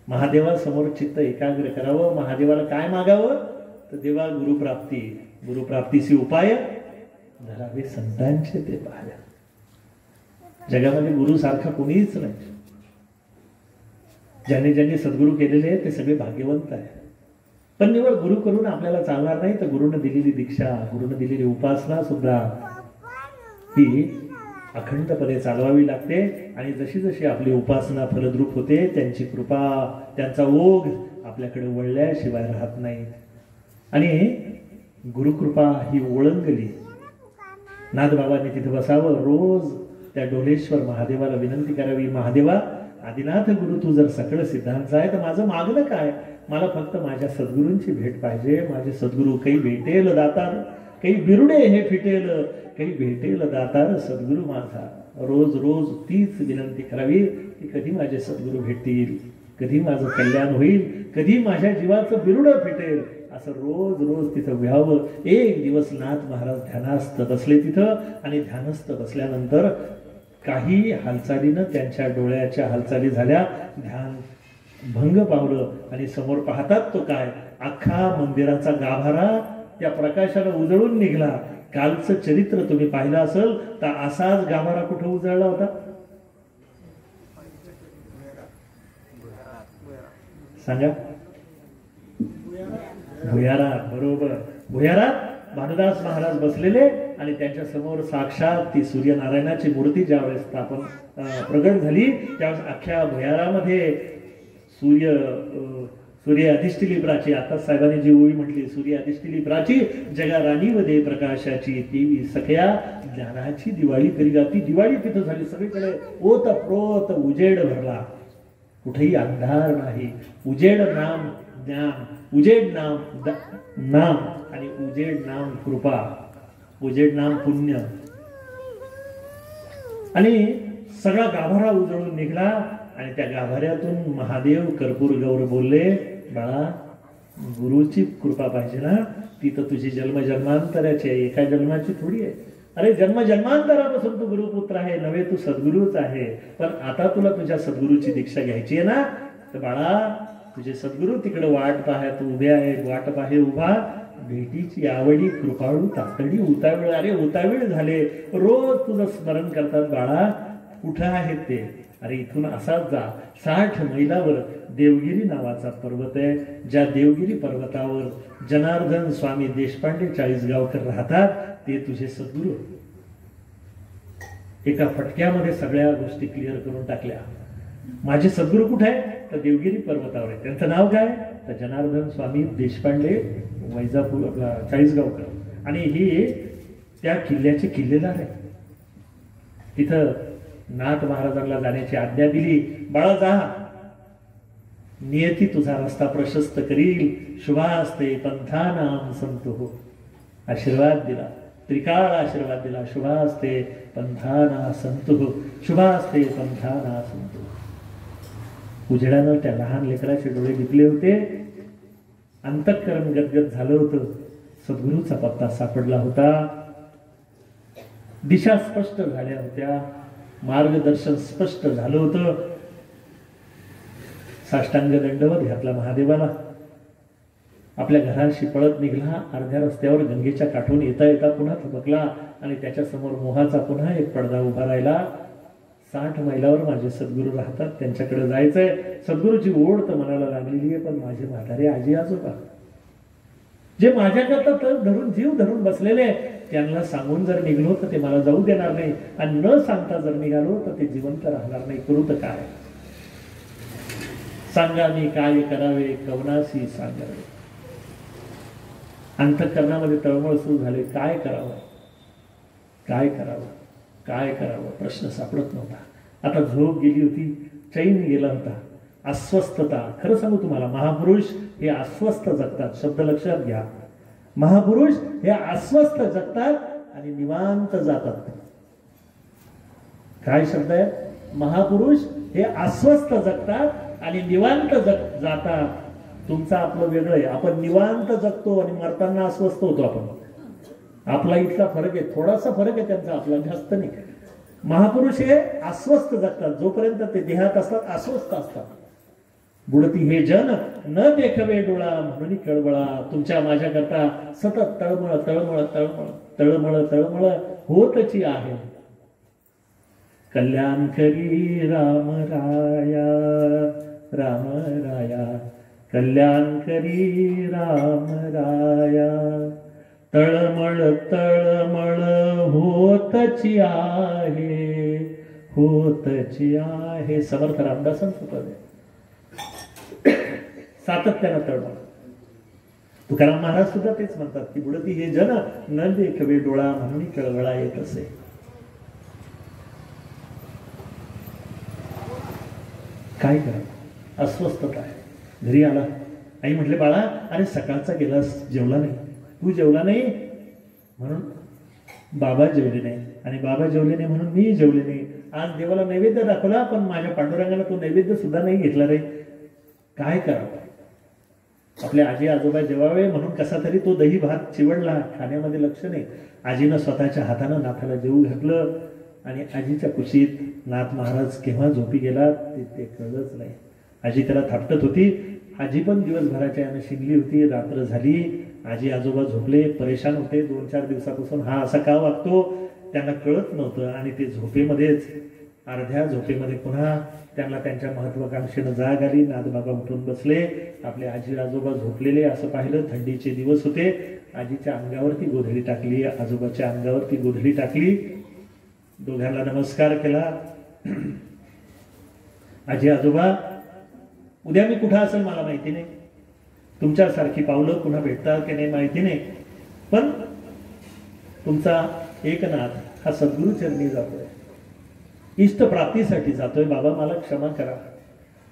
महादेवासमोर चित्त एकाग्र करावं. महादेवाला काय मागावं तर देवा गुरुप्राप्ती, गुरुप्राप्तीचे उपाय धरावे संतांचे ते पाहाव्या. जगामध्ये गुरु सारखा कोणीच नाही. ज्यांनी ज्यांनी सद्गुरू केलेले आहे ते सगळे भाग्यवंत आहे. पण निवड गुरु करून आपल्याला चालणार नाही. तर गुरुनं दिलेली दीक्षा, गुरुनं दिलेली उपासना सुद्धा ही अखंडपणे चालवावी लागते. आणि जशी जशी आपली उपासना फलद्रूप होते त्यांची कृपा, त्यांचा ओघ आपल्याकडे वळल्याशिवाय राहत नाही. आणि गुरुकृपा ही ओळंगली. नाथबाबांनी तिथे बसावं, रोज त्या ढोलेश्वर महादेवाला विनंती करावी, महादेवा आदिनाथ गुरु तू जर सकळ सिद्धांत आहे तर माझं मागणं काय? मला फक्त माझ्या सद्गुरूंची भेट पाहिजे. माझे सद्गुरू काही भेटेल दातार, काही बिरुडे हे फिटेल, काही भेटेल दातार सद्गुरू माझा. रोज रोज तीच विनंती करावी की कधी माझे सद्गुरू भेटतील, कधी माझं कल्याण होईल, कधी माझ्या जीवाचं बिरुडं फिटेल. असं रोज रोज तिथं व्हावं. एक दिवस नाथ महाराज ध्यानस्थ बसले तिथं. आणि ध्यानस्थ बसल्यानंतर काही हालचालीनं त्यांच्या डोळ्याच्या हालचाली झाल्या. ध्यान भंग पावलं आणि समोर पाहतात तो काय, अख्खा मंदिराचा गाभारा त्या प्रकाशाला उजळून निघाला. कालचं चरित्र तुम्ही पाहिलं असेल तर असाच गाभारा कुठं उजळला होता? सांगा. भुयारात. बरोबर. भुयारात भानुदास महाराज बसलेले आणि त्यांच्या समोर साक्षात ती सूर्यनारायणाची मूर्ती ज्यावेळेस स्थापन प्रगट झाली त्यावेळेस अख्ख्या भुयारामध्ये सूर्य अधिष्ठिली प्राची, आता साहेबांनी जी ओळी म्हटली, सूर्य अधिष्ठिली प्राची जगा राणी व दे प्रकाशाची, ती सख्या ज्ञानाची दिवाळी करी जाती. दिवाळी तिथं झाली. सगळीकडे ओत प्रोत उजेड भरला. कुठेही अंधार नाही. उजेड नाम ज्ञान, उजेड नाम नाम आणि उजेड नाम कृपा, उजेड नाम पुण्य. आणि सगळा गाभारा उजळून निघला आणि त्या गाभाऱ्यातून महादेव कर्पूर गौर बोलले, बाळा गुरुची कृपा पाहिजे ना, ती तर तुझी जन्मजन्मांतराची आहे, एका जन्माची थोडी आहे. अरे जन्मजन्मांतरापासून तू गुरुपुत्र आहे नव्हे, तू सद्गुरूच आहे. पण आता तुला तुझ्या सद्गुरूची दीक्षा घ्यायची आहे ना, तर बाळा तुझे सद्गुरू तिकडे वाट पाहत उभे आहेत, वाट पाहे उभा, भेटीची आवडी कृपाळू तातडी उतावीळ. अरे उतावीळ झाले, रोज तुझं स्मरण करतात. बाळा कुठं आहेत ते? अरे इथून असाच जा. 60 मैलावर देवगिरी नावाचा पर्वत आहे. ज्या देवगिरी पर्वतावर जनार्दन स्वामी देशपांडे चाळीसगावकर राहतात, ते तुझे सद्गुरू. एका फटक्यामध्ये सगळ्या गोष्टी क्लिअर करून टाकल्या. माझे सद्गुरू कुठे आहे? तर देवगिरी पर्वतावर आहे. त्यांचं नाव काय? तर जनार्दन स्वामी देशपांडे वैजापूर आपला चाळीसगावकर. आणि हे त्या किल्ल्याचे किल्लेदार आहे. तिथं नाथ महाराजांना जाण्याची आज्ञा दिली. बाळा जा, नियती तुझा रस्ता प्रशस्त करील, शुभास्ते पंथानाम संतो हो. आशीर्वाद दिला, त्रिकाळ आशीर्वाद दिला. शुभास्ते पंथाना संतो हो, शुभास्ते पंथाना संतो. उजेडानं त्या लहान लेकराचे डोळे दिपले होते. अंतःकरण गदगद झालं होतं. सद्गुरूचा पत्ता सापडला होता. दिशा स्पष्ट झाल्या होत्या. मार्गदर्शन स्पष्ट झालं होतं. साष्टांग दंडवत घातला महादेवाला. आपल्या घराशी पळत निघाला. अर्ध्या रस्त्यावर गंगेच्या काठून येता येता पुन्हा थबकला आणि त्याच्या समोर मोहाचा पुन्हा एक पडदा उभा राहिला. 60 मैलावर माझे सद्गुरू राहतात, त्यांच्याकडे जायचंय. सद्गुरूची ओढ तर मनाला लागलेली आहे, पण माझे म्हातारे आजी आजोबा जे माझ्याकरता तर धरून जीव धरून बसलेले, त्यांना सांगून जर निघलो तर ते मला जाऊ देणार नाही, आणि न सांगता जर निघालो तर ते जिवंत राहणार नाही. करू तर काय? सांगा मी काय करावे, कवनासी सांगावे. अंतःकरणामध्ये तळमळ सुरू झाले. काय करावं, काय करावं, काय करावं? प्रश्न सापडत नव्हता. आता झोप गेली होती, चैन गेला होता, अस्वस्थता. खरं सांगू तुम्हाला, महापुरुष हे अस्वस्थ जगतात. शब्द लक्षात घ्या. महापुरुष हे अस्वस्थ जगतात आणि निवांत जातात. काय शब्द आहे? महापुरुष हे अस्वस्थ जगतात आणि निवांत जातात. तुमचं आपलं वेगळं आहे. आपण निवांत जगतो आणि मरताना अस्वस्थ होतो. आपण आपला इथला फरक आहे, थोडासा फरक आहे त्यांचा, आपला जास्त नाही. महापुरुष हे अस्वस्थ जगतात. जोपर्यंत ते देहात असतात अस्वस्थ असतात. बुडती हे जन न देखवे डोळा म्हणून कळवळा. तुमच्या माझ्याकरता सतत तळमळ तळमळ तळमळ तळमळ तळमळ होतची आहे. कल्याण करी राम राया, राम राया, कल्याण करी राम राया. तळमळ तळमळ होतची आहे, होतची आहे. समर्थ रामदासांचं पद आहे. सातत्यानं तळमळ. तुकाराम महाराज सुद्धा तेच म्हणतात की बुडती हे जन न देखवे डोळा म्हणून कळवळा येत असे. काय करा? अस्वस्थता आहे. घरी आला, आई म्हटले बाळा अरे सकाळचा गेलास, जेवला नाही. तू जेवला नाही म्हणून बाबा जेवले नाही, आणि बाबा जेवले नाही म्हणून मी जेवले नाही. आज देवाला नैवेद्य दाखवला, पण माझ्या पांडुरंगाला तो नैवेद्य सुद्धा नाही घेतला रे. काय करावं? आपले आजी आजोबा जेवावे म्हणून कसा तरी तो दही भात चिवडला, खाण्यामध्ये लक्ष नाही. आजीनं स्वतःच्या हातानं नाथाला जेवू घातलं, आणि आजीच्या कुशीत नाथ महाराज केव्हा झोपी गेला ते कळलंच नाही. आजी त्याला थापटत होती. आजी पण दिवसभराच्या यानं शिंगली होती. रात्र झाली, आजी आजोबा झोपले, परेशान होते. 2-4 दिवसापासून हा असा का वागतो त्यांना कळत नव्हतं. आणि ते झोपेमध्येच, अर्ध्या झोपेमध्ये पुन्हा त्यांना त्यांच्या महत्वाकांक्षेनं जाग आली. नाथबाबा उठून बसले. आपले आजी आजोबा झोपलेले असं पाहिलं. थंडीचे दिवस होते. आजीच्या अंगावरती गोधडी टाकली, आजोबाच्या अंगावरती गोधडी टाकली, दोघांना नमस्कार केला. आजी आजोबा, उद्या मी कुठं असेल मला माहिती नाही, तुमच्यासारखी पावलं पुन्हा भेटतात की नाही माहिती नाही, पण तुमचा एकनाथ हा सद्गुरू चरणी जातोय, इष्ट प्राप्तीसाठी जातोय. बाबा मला क्षमा करा.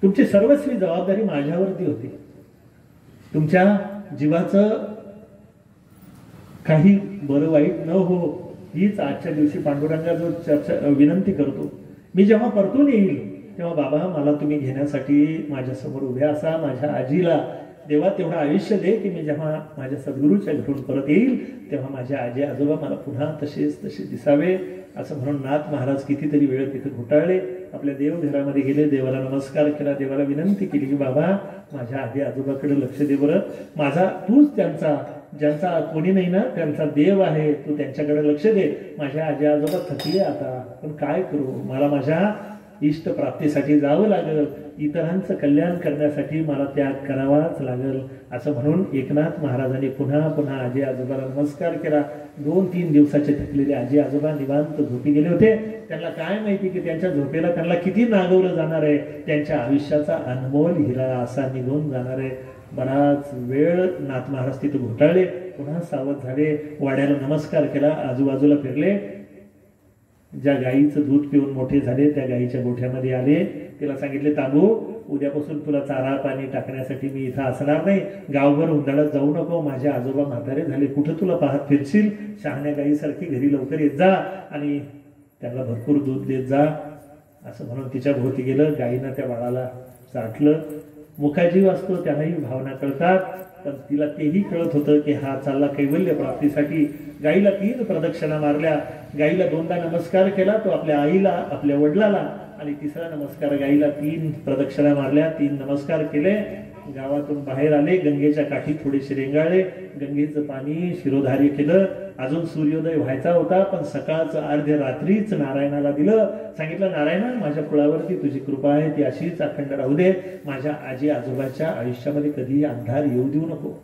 तुमची सर्वस्वी जबाबदारी माझ्यावरती होती. तुमच्या जीवाचं काही बरं वाईट न हो, हीच आजच्या दिवशी पांडुरंगाजवळ चर्चा विनंती करतो. मी जेव्हा परतून येईल तेव्हा बाबा मला तुम्ही घेण्यासाठी माझ्यासमोर उभे असा. माझ्या आजीला देवा तेवढं आयुष्य दे की मी जेव्हा माझ्या सद्गुरूच्या घरून परत येईल तेव्हा माझ्या आजी आजोबा मला पुन्हा तसे दिसावे. असं म्हणून नाथ महाराज कितीतरी वेळ तिथे घोटाळले. आपल्या देवघरामध्ये गेले, देवाला नमस्कार केला, देवाला विनंती केली की बाबा माझ्या आजी आजोबाकडे लक्ष दे बरं. माझा तूच ज्यांचा कोणी नाही ना त्यांचा देव आहे, तू त्यांच्याकडे लक्ष दे. माझ्या आजी आजोबा थकले आता, पण काय करू, मला माझ्या इष्ट प्राप्तीसाठी जावं लागेल, इतरांचं कल्याण करण्यासाठी मला त्याग करावाच लागेल. असं म्हणून एकनाथ महाराजांनी पुन्हा पुन्हा आजी आजोबाला नमस्कार केला. 2-3 दिवसाचे थकलेले आजी आजोबा निवांत झोपी गेले होते. त्यांना काय माहिती की त्यांच्या झोपेला त्यांना किती नागवलं जाणार आहे, त्यांच्या आयुष्याचा अनमोल हिरा असा निघून जाणार आहे. बराच वेळ नाथ महाराज तिथे घोटाळले, पुन्हा सावध झाले, वाड्याला नमस्कार केला, आजूबाजूला फिरले. ज्या गाईचं दूध पिऊन मोठे झाले त्या गाईच्या गोठ्यामध्ये आले. तिला सांगितले, तांबू उद्यापासून तुला चारा पाणी टाकण्यासाठी मी इथं असणार नाही, गावभर हुंदडत जाऊ नको, माझे आजोबा म्हातारे झाले, कुठं तुला पाहत फिरशील, शहाण्या गाईसारखी घरी लवकर येत जा आणि त्यांना भरपूर दूध देत जा. असं म्हणून तिच्या भोवती गेलं. गाईनं त्या बाळाला चाटलं. मुखाजीव असतो त्यालाही भावना कळतात, पण तिला तेही कळत होतं की हा चालला कैवल्य प्राप्तीसाठी. गाईला 3 प्रदक्षिणा मारल्या, गाईला 2दा नमस्कार केला तो आपल्या आईला, आपल्या वडिलाला, आणि 3रा नमस्कार गाईला 3 प्रदक्षिणा मारल्या, 3 नमस्कार केले. गावातून बाहेर आले, गंगेच्या काठी थोडेसे रेंगाळले, गंगेचं पाणी शिरोधारी केलं. अजून सूर्योदय व्हायचा होता, पण सकाळचं अर्ध्या रात्रीच नारायणाला दिलं. सांगितलं, नारायणा माझ्या कुळावरती तुझी कृपा आहे, ती अशीच अखंड राहू दे, माझ्या आजी आजोबाच्या आयुष्यामध्ये कधीही अंधार येऊ देऊ नको.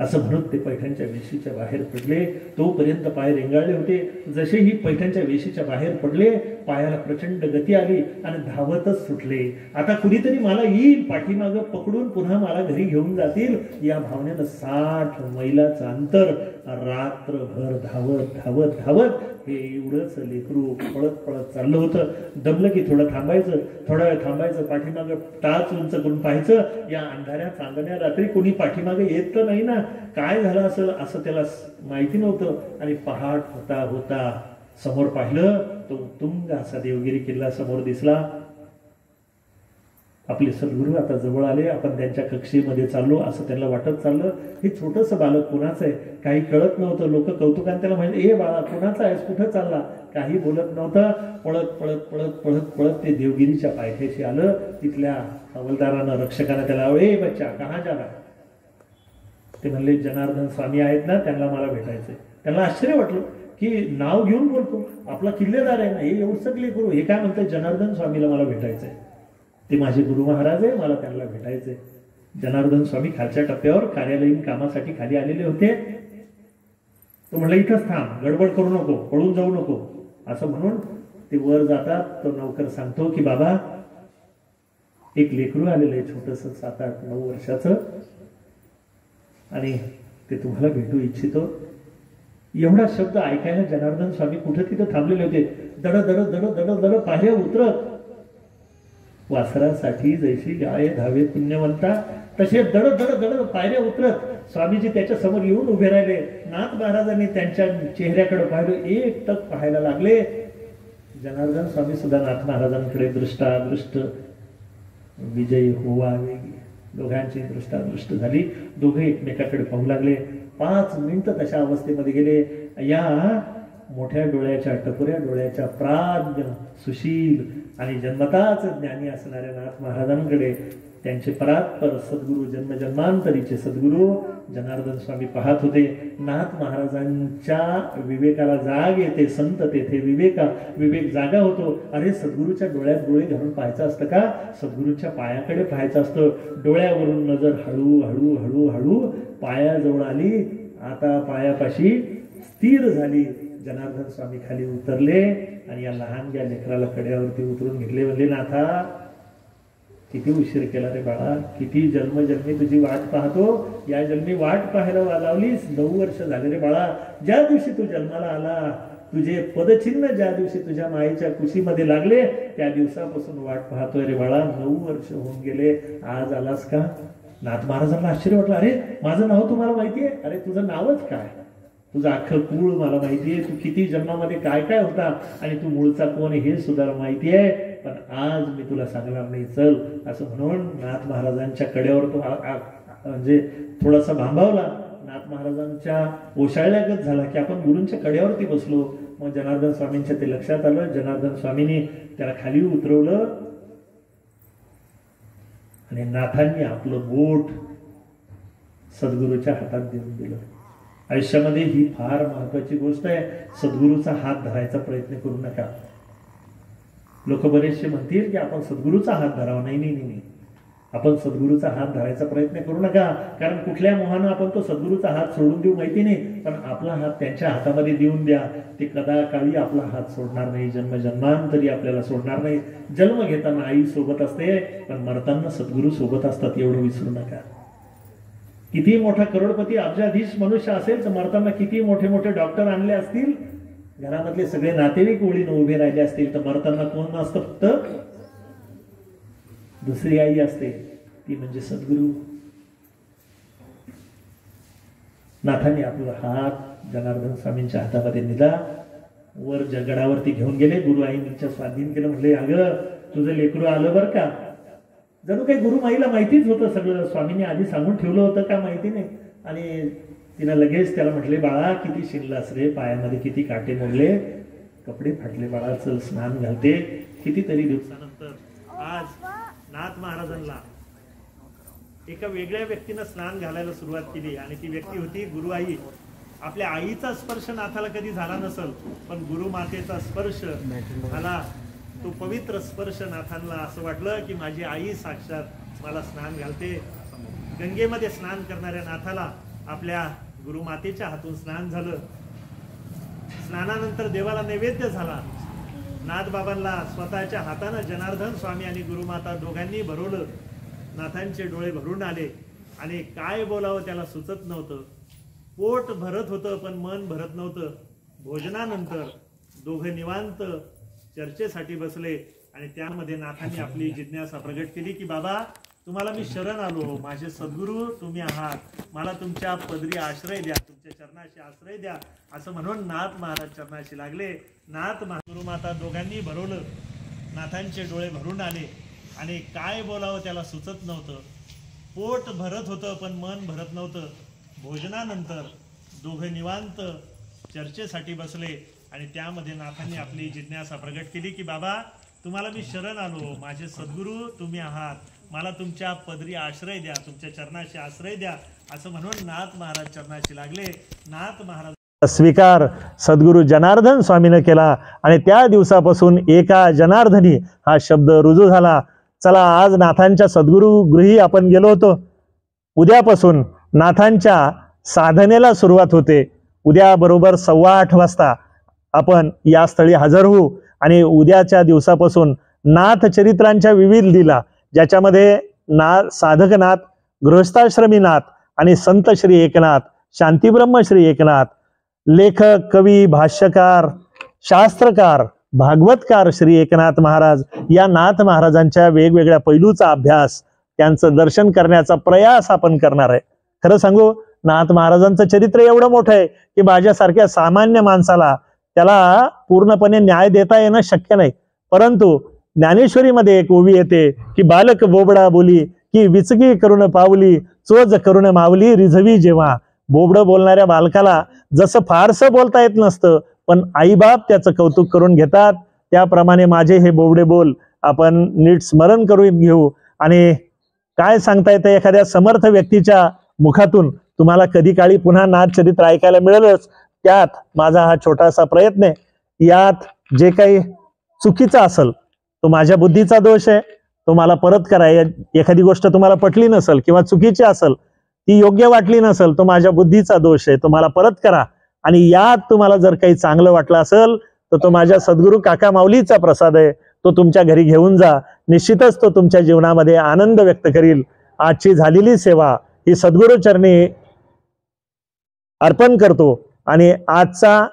असं म्हणून ते पैठणच्या वेशीच्या बाहेर पडले. तोपर्यंत पाय रेंगाळले होते. जसे ही पैठणच्या वेशीच्या बाहेर पडले, पायाला प्रचंड गती आली आणि धावतच सुटले. आता कुणीतरी मला येईल, पाठीमागं पकडून पुन्हा मला घरी घेऊन जातील, या भावनेनं 60 मैलाचं अंतर रात्रभर धावत धावत धावत हे एवढंच लेकरू पळत पळत चाललं होतं. दमलं की थोडं थांबायचं, थोडा वेळ थांबायचं, पाठीमागं टाच उंच करून पाहायचं. या अंधाऱ्या चांदण्या रात्री कोणी पाठीमागे येत तर नाही ना, काय झालं असेल असं त्याला माहिती नव्हतं. आणि पहाट होता होता समोर पाहिलं, तो तुंग असा देवगिरी किल्ला समोर दिसला. आपले सद्गुरू आता जवळ आले, आपण त्यांच्या कक्षेमध्ये चाललो असं त्यांना वाटत चाललं. हे छोटंसं बालक कुणाचं आहे काही कळत नव्हतं. लोक कौतुकाने त्याला म्हणजे, ए बाळा कुणाचा आहेस, कुठं चालला, काही बोलत नव्हतं. पळत पळत पळत पळत पळत ते देवगिरीच्या पायथ्याशी आलं. तिथल्या हवालदारानं, रक्षकानं त्याला, ए बच्चा कहाँ जा रहा? ते म्हणले, जनार्दन स्वामी आहेत ना, त्यांना मला भेटायचंय. त्यांना आश्चर्य वाटलं की नाव घेऊन बोलतो, आपला किल्लेदार आहे ना, हे एवढं करू, हे काय म्हणतंय, जनार्दन स्वामीला मला भेटायचंय, ते माझे गुरु महाराज आहे, मला त्यांना भेटायचंय. जनार्दन स्वामी खालच्या टप्प्यावर कार्यालयीन कामासाठी खाली आलेले होते. तो म्हणलं, इथंच थांब, गडबड करू नको, पळून जाऊ नको. असं म्हणून ते वर जातात. तो नौकर सांगतो की बाबा एक लेकरू आलेलं आहे, छोटंसं 7-8-9 वर्षाचं, आणि ते तुम्हाला भेटू इच्छितो. एवढा शब्द ऐकायला जनार्दन स्वामी कुठे तिथं थांबलेले होते. दड दड दड दड दड पायऱ्या उतरत, वासरासाठी जैशी गाय धावे पुण्यवंता, तसे दड दड दड पायऱ्या उतरत स्वामीजी त्याच्या समोर येऊन उभे राहिले. नाथ महाराजांनी त्यांच्या चेहऱ्याकडे पाहिलं, एकटक पाहायला लागले. जनार्दन स्वामी सुद्धा नाथ महाराजांकडे दृष्टादृष्ट विजयी होवा वेगी, दोघांची दृष्टादृष्ट झाली. दोघे एकमेकाकडे पाहू लागले. 5 मिनिटं तशा अवस्थेमध्ये गेले. या मोठ्या डोळ्याच्या, टपोऱ्या डोळ्याच्या, प्राज्ञ, सुशील आणि जन्मताच ज्ञानी असणाऱ्या नाथ महाराजांकडे त्यांचे परात्पर सद्गुरू, जन्मजन्मांतरीचे सद्गुरू जनार्दन स्वामी पाहत होते. नाथ महाराजांच्या विवेकाला जाग येते. संत तेथे विवेक जागा होतो. अरे, सद्गुरूच्या डोळ्यात डोळे घालून पाहायचं असतं का? सद्गुरूच्या पायाकडे पाहायचं असतं. डोळ्यावरून नजर हळू हळू हळू हळू पायाजवळ आली. आता पायापाशी स्थिर झाली. जनार्दन स्वामी खाली उतरले आणि या लहानग्या लेकराला कड्यावरती उतरून घेतले. म्हणले, नाथा, किती उशीर केला रे बाळा, किती जन्मजन्मी तुझी वाट पाहतो. या जन्मी वाट पाहायला लावलीस. 9 वर्ष झाले रे बाळा. ज्या दिवशी तू जन्माला आला, तुझे पदचिन्ह ज्या दिवशी तुझ्या मायेच्या कुशीमध्ये लागले, त्या दिवसापासून वाट पाहतोय रे बाळा. 9 वर्ष होऊन गेले, आज आलास का? नाथ महाराजांना आश्चर्य वाटलं. अरे, माझं नाव तुम्हाला माहितीये? अरे, तुझं नावच काय? तुझं अख्खं कुळ मला माहितीये. तू किती जन्मामध्ये काय काय होता आणि तू मूळचा कोण हे सुद्धा माहितीये. पण आज मी तुला सांगणार नाही, चल. असं म्हणून नाथ महाराजांच्या कड्यावर तो म्हणजे थोडासा भांबावला. नाथ महाराजांच्या ओशाळल्यागत झाला की आपण गुरूंच्या कड्यावरती बसलो. मग जनार्दन स्वामींच्या ते लक्षात आलं. जनार्दन स्वामींनी त्याला खाली उतरवलं आणि नाथांनी आपलं बोट सद्गुरूच्या हातात देऊन दिलं. आयुष्यामध्ये ही फार महत्वाची गोष्ट आहे. सद्गुरूचा हात धरायचा प्रयत्न करू नका. लोक बरेचसे म्हणतील की आपण सद्गुरूचा हात धरावा. नाही, आपण सद्गुरूचा हात धरायचा प्रयत्न करू नका. कारण कुठल्या मोहानं आपण तो सद्गुरूचा हात सोडून देऊ माहिती नाही. पण आपला हात त्यांच्या हातामध्ये देऊन द्या. ते कदाकाळी आपला हात सोडणार नाही. जन्मजन्मांतरी आपल्याला सोडणार नाही. जन्म घेताना आई सोबत असते, पण मरताना सद्गुरू सोबत असतात, एवढं विसरू नका. किती मोठा करोडपती अब्जाधीश मनुष्य असेल तर मरताना किती मोठे मोठे डॉक्टर आणले असतील, घरामधले सगळे नातेवाईक ओळीनं उभे राहिले असतील, तर मरताना कोण नसतं? फक्त दुसरी आई असते, ती म्हणजे सद्गुरू. नाथांनी आपला हात जनार्दन स्वामींच्या हातामध्ये दिला. वर जगडावरती घेऊन गेले. गुरु आईंच्या स्वाधीन केलं. म्हणले, अगं, तुझं लेकरू आलं बरं का. जणू काही गुरुमाईला माहितीच होतं सगळं. स्वामींनी आधी सांगून ठेवलं होतं का माहिती नाही. आणि तिनं लगेच त्याला म्हटले, बाळा, किती शिरलास रे, पायामध्ये किती काटे मोडले, कपडे फाटले बाळा, चल स्नान घालते. कितीतरी दिवसानंतर आज नाथ महाराजांना एका वेगळ्या व्यक्तीनं स्नान घालायला सुरुवात केली. आणि ती व्यक्ती होती गुरुआई. आपल्या आईचा स्पर्श नाथाला कधी झाला नसल, पण गुरुमातेचा स्पर्श झाला. तो पवित्र स्पर्श नाथांना असं वाटलं की माझी आई साक्षात मला स्नान घालते. गंगेमध्ये स्नान करणाऱ्या नाथाला आपल्या गुरुमातेच्या हातून स्नान झालं. स्नानानंतर देवाला नैवेद्य झाला. नाथबाबांना स्वतःच्या हातानं जनार्दन स्वामी आणि गुरुमाता दोघांनी भरवलं. नाथांचे डोळे भरून आले आणि काय बोलावं त्याला सुचत नव्हतं. पोट भरत होतं पण मन भरत नव्हतं. भोजनानंतर दोघं निवांत चर्चेसाठी बसले आणि त्यामध्ये नाथांनी आपली जिज्ञासा प्रगट केली की बाबा, तुम्हाला मी शरण आलो. माझे सद्गुरू तुम्ही आहात. मला तुमच्या पदरी आश्रय द्या, तुमच्या चरणाशी आश्रय द्या. असं म्हणून नाथ महाराज चरणाशी लागले. नाथ गुरुमाता दोघांनी भरवलं. नाथांचे डोळे भरून आले आणि काय बोलावं त्याला सुचत नव्हतं. पोट भरत होतं पण मन भरत नव्हतं. भोजनानंतर दोघं निवांत चर्चेसाठी बसले आणि त्यामध्ये नाथांनी आपली जिज्ञासा प्रगट केली की बाबा, तुम्हाला मी शरण आलो. माझे सद्गुरू तुम्ही आहात. मला तुमच्या पदरी आश्रय द्या, तुमच्या चरणाशी आश्रय द्या. असं म्हणून नाथ महाराज चरणाशी लागले. नाथ महाराज
स्वीकार सद्गुरू जनार्दन स्वामीने केला आणि त्या दिवसापासून एका जनार्दनी हा शब्द रुजू झाला. चला, आज नाथांच्या सद्गुरू गृही आपण गेलो होतो. उद्यापासून नाथांच्या साधनेला सुरुवात होते. उद्या बरोबर 8:15 वाजता आपण या स्थळी हजर होऊ आणि उद्याच्या दिवसापासून नाथ चरित्रांच्या विविध लीला, ज्याच्यामध्ये साधकनाथ, गृहस्थाश्रमी नाथ आणि संत श्री एकनाथ, शांतीब्रह्म श्री एकनाथ, लेखक, कवी, भाष्यकार, शास्त्रकार, भागवतकार श्री एकनाथ महाराज या नाथ महाराजांच्या वेगवेगळ्या पैलूचा अभ्यास, त्यांचं दर्शन करण्याचा प्रयास आपण करणार आहे. खरं सांगू, नाथ महाराजांचं चरित्र एवढं मोठं आहे की माझ्यासारख्या सामान्य माणसाला त्याला पूर्णपणे न्याय देता येणं शक्य नाही. परंतु ज्ञानेश्वरीमध्ये एक ओवी येते की बालक बोबडा बोली की विचकी करून पावली, चोज करून मावली रिझवी जेव्हा. बोबडं बोलणाऱ्या बालकाला जसं फारसं बोलता येत नसतं, पण आईबाप त्याचं कौतुक करून घेतात. त्याप्रमाणे माझे हे बोबडे बोल आपण नीट स्मरण करून घेऊ. आणि काय सांगता येतं, एखाद्या समर्थ व्यक्तीच्या मुखातून तुम्हाला कधी काळी पुन्हा नाथचरित्र ऐकायला मिळेलच. त्यात माझा हा छोटासा प्रयत्न आहे. यात जे काही चुकीचं असेल तो माझ्या बुद्धीचा दोष आहे, तो मला परत करा. एखादी गोष्ट तुम्हाला पटली नसेल किंवा चुकीची असेल, ती योग्य वाटली नसेल, तो माझ्या बुद्धीचा दोष आहे, तो मला परत करा. आणि यात तुम्हाला जर काही चांगलं वाटलं असेल तर तो माझ्या सद्गुरू काका माऊलीचा प्रसाद आहे, तो तुमच्या घरी घेऊन जा. निश्चितच तो तुमच्या जीवनामध्ये आनंद व्यक्त करील. आजची झालेली सेवा ही सद्गुरू चरणी अर्पण करतो. आणि आजचा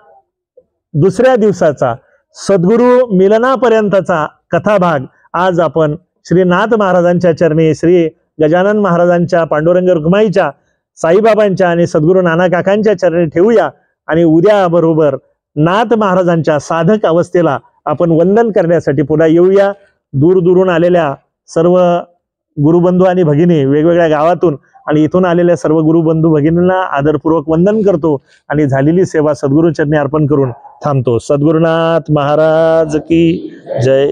दुसऱ्या दिवसाचा सद्गुरू मिलनापर्यंतचा कथाभाग आज आपण श्री नाथ महाराजांच्या चरणी, श्री गजानन महाराजांच्या, पांडुरंग रुक्माईच्या, साईबाबांच्या आणि सद्गुरू नाना काकांच्या चरणी ठेवूया. आणि उद्या बरोबर नाथ महाराजांच्या साधक अवस्थेला आपण वंदन करण्यासाठी पुन्हा येऊया. दूरदूरून आलेल्या सर्व गुरुबंधू आणि भगिनी, वेगवेगळ्या गावातून आणि इथून आलेल्या सर्व गुरुबंधू भगिनींना आदरपूर्वक वंदन करतो आणि झालेली सेवा सद्गुरू चरणी अर्पण करून थांबतो. सद्गुरुनाथ महाराज की जय.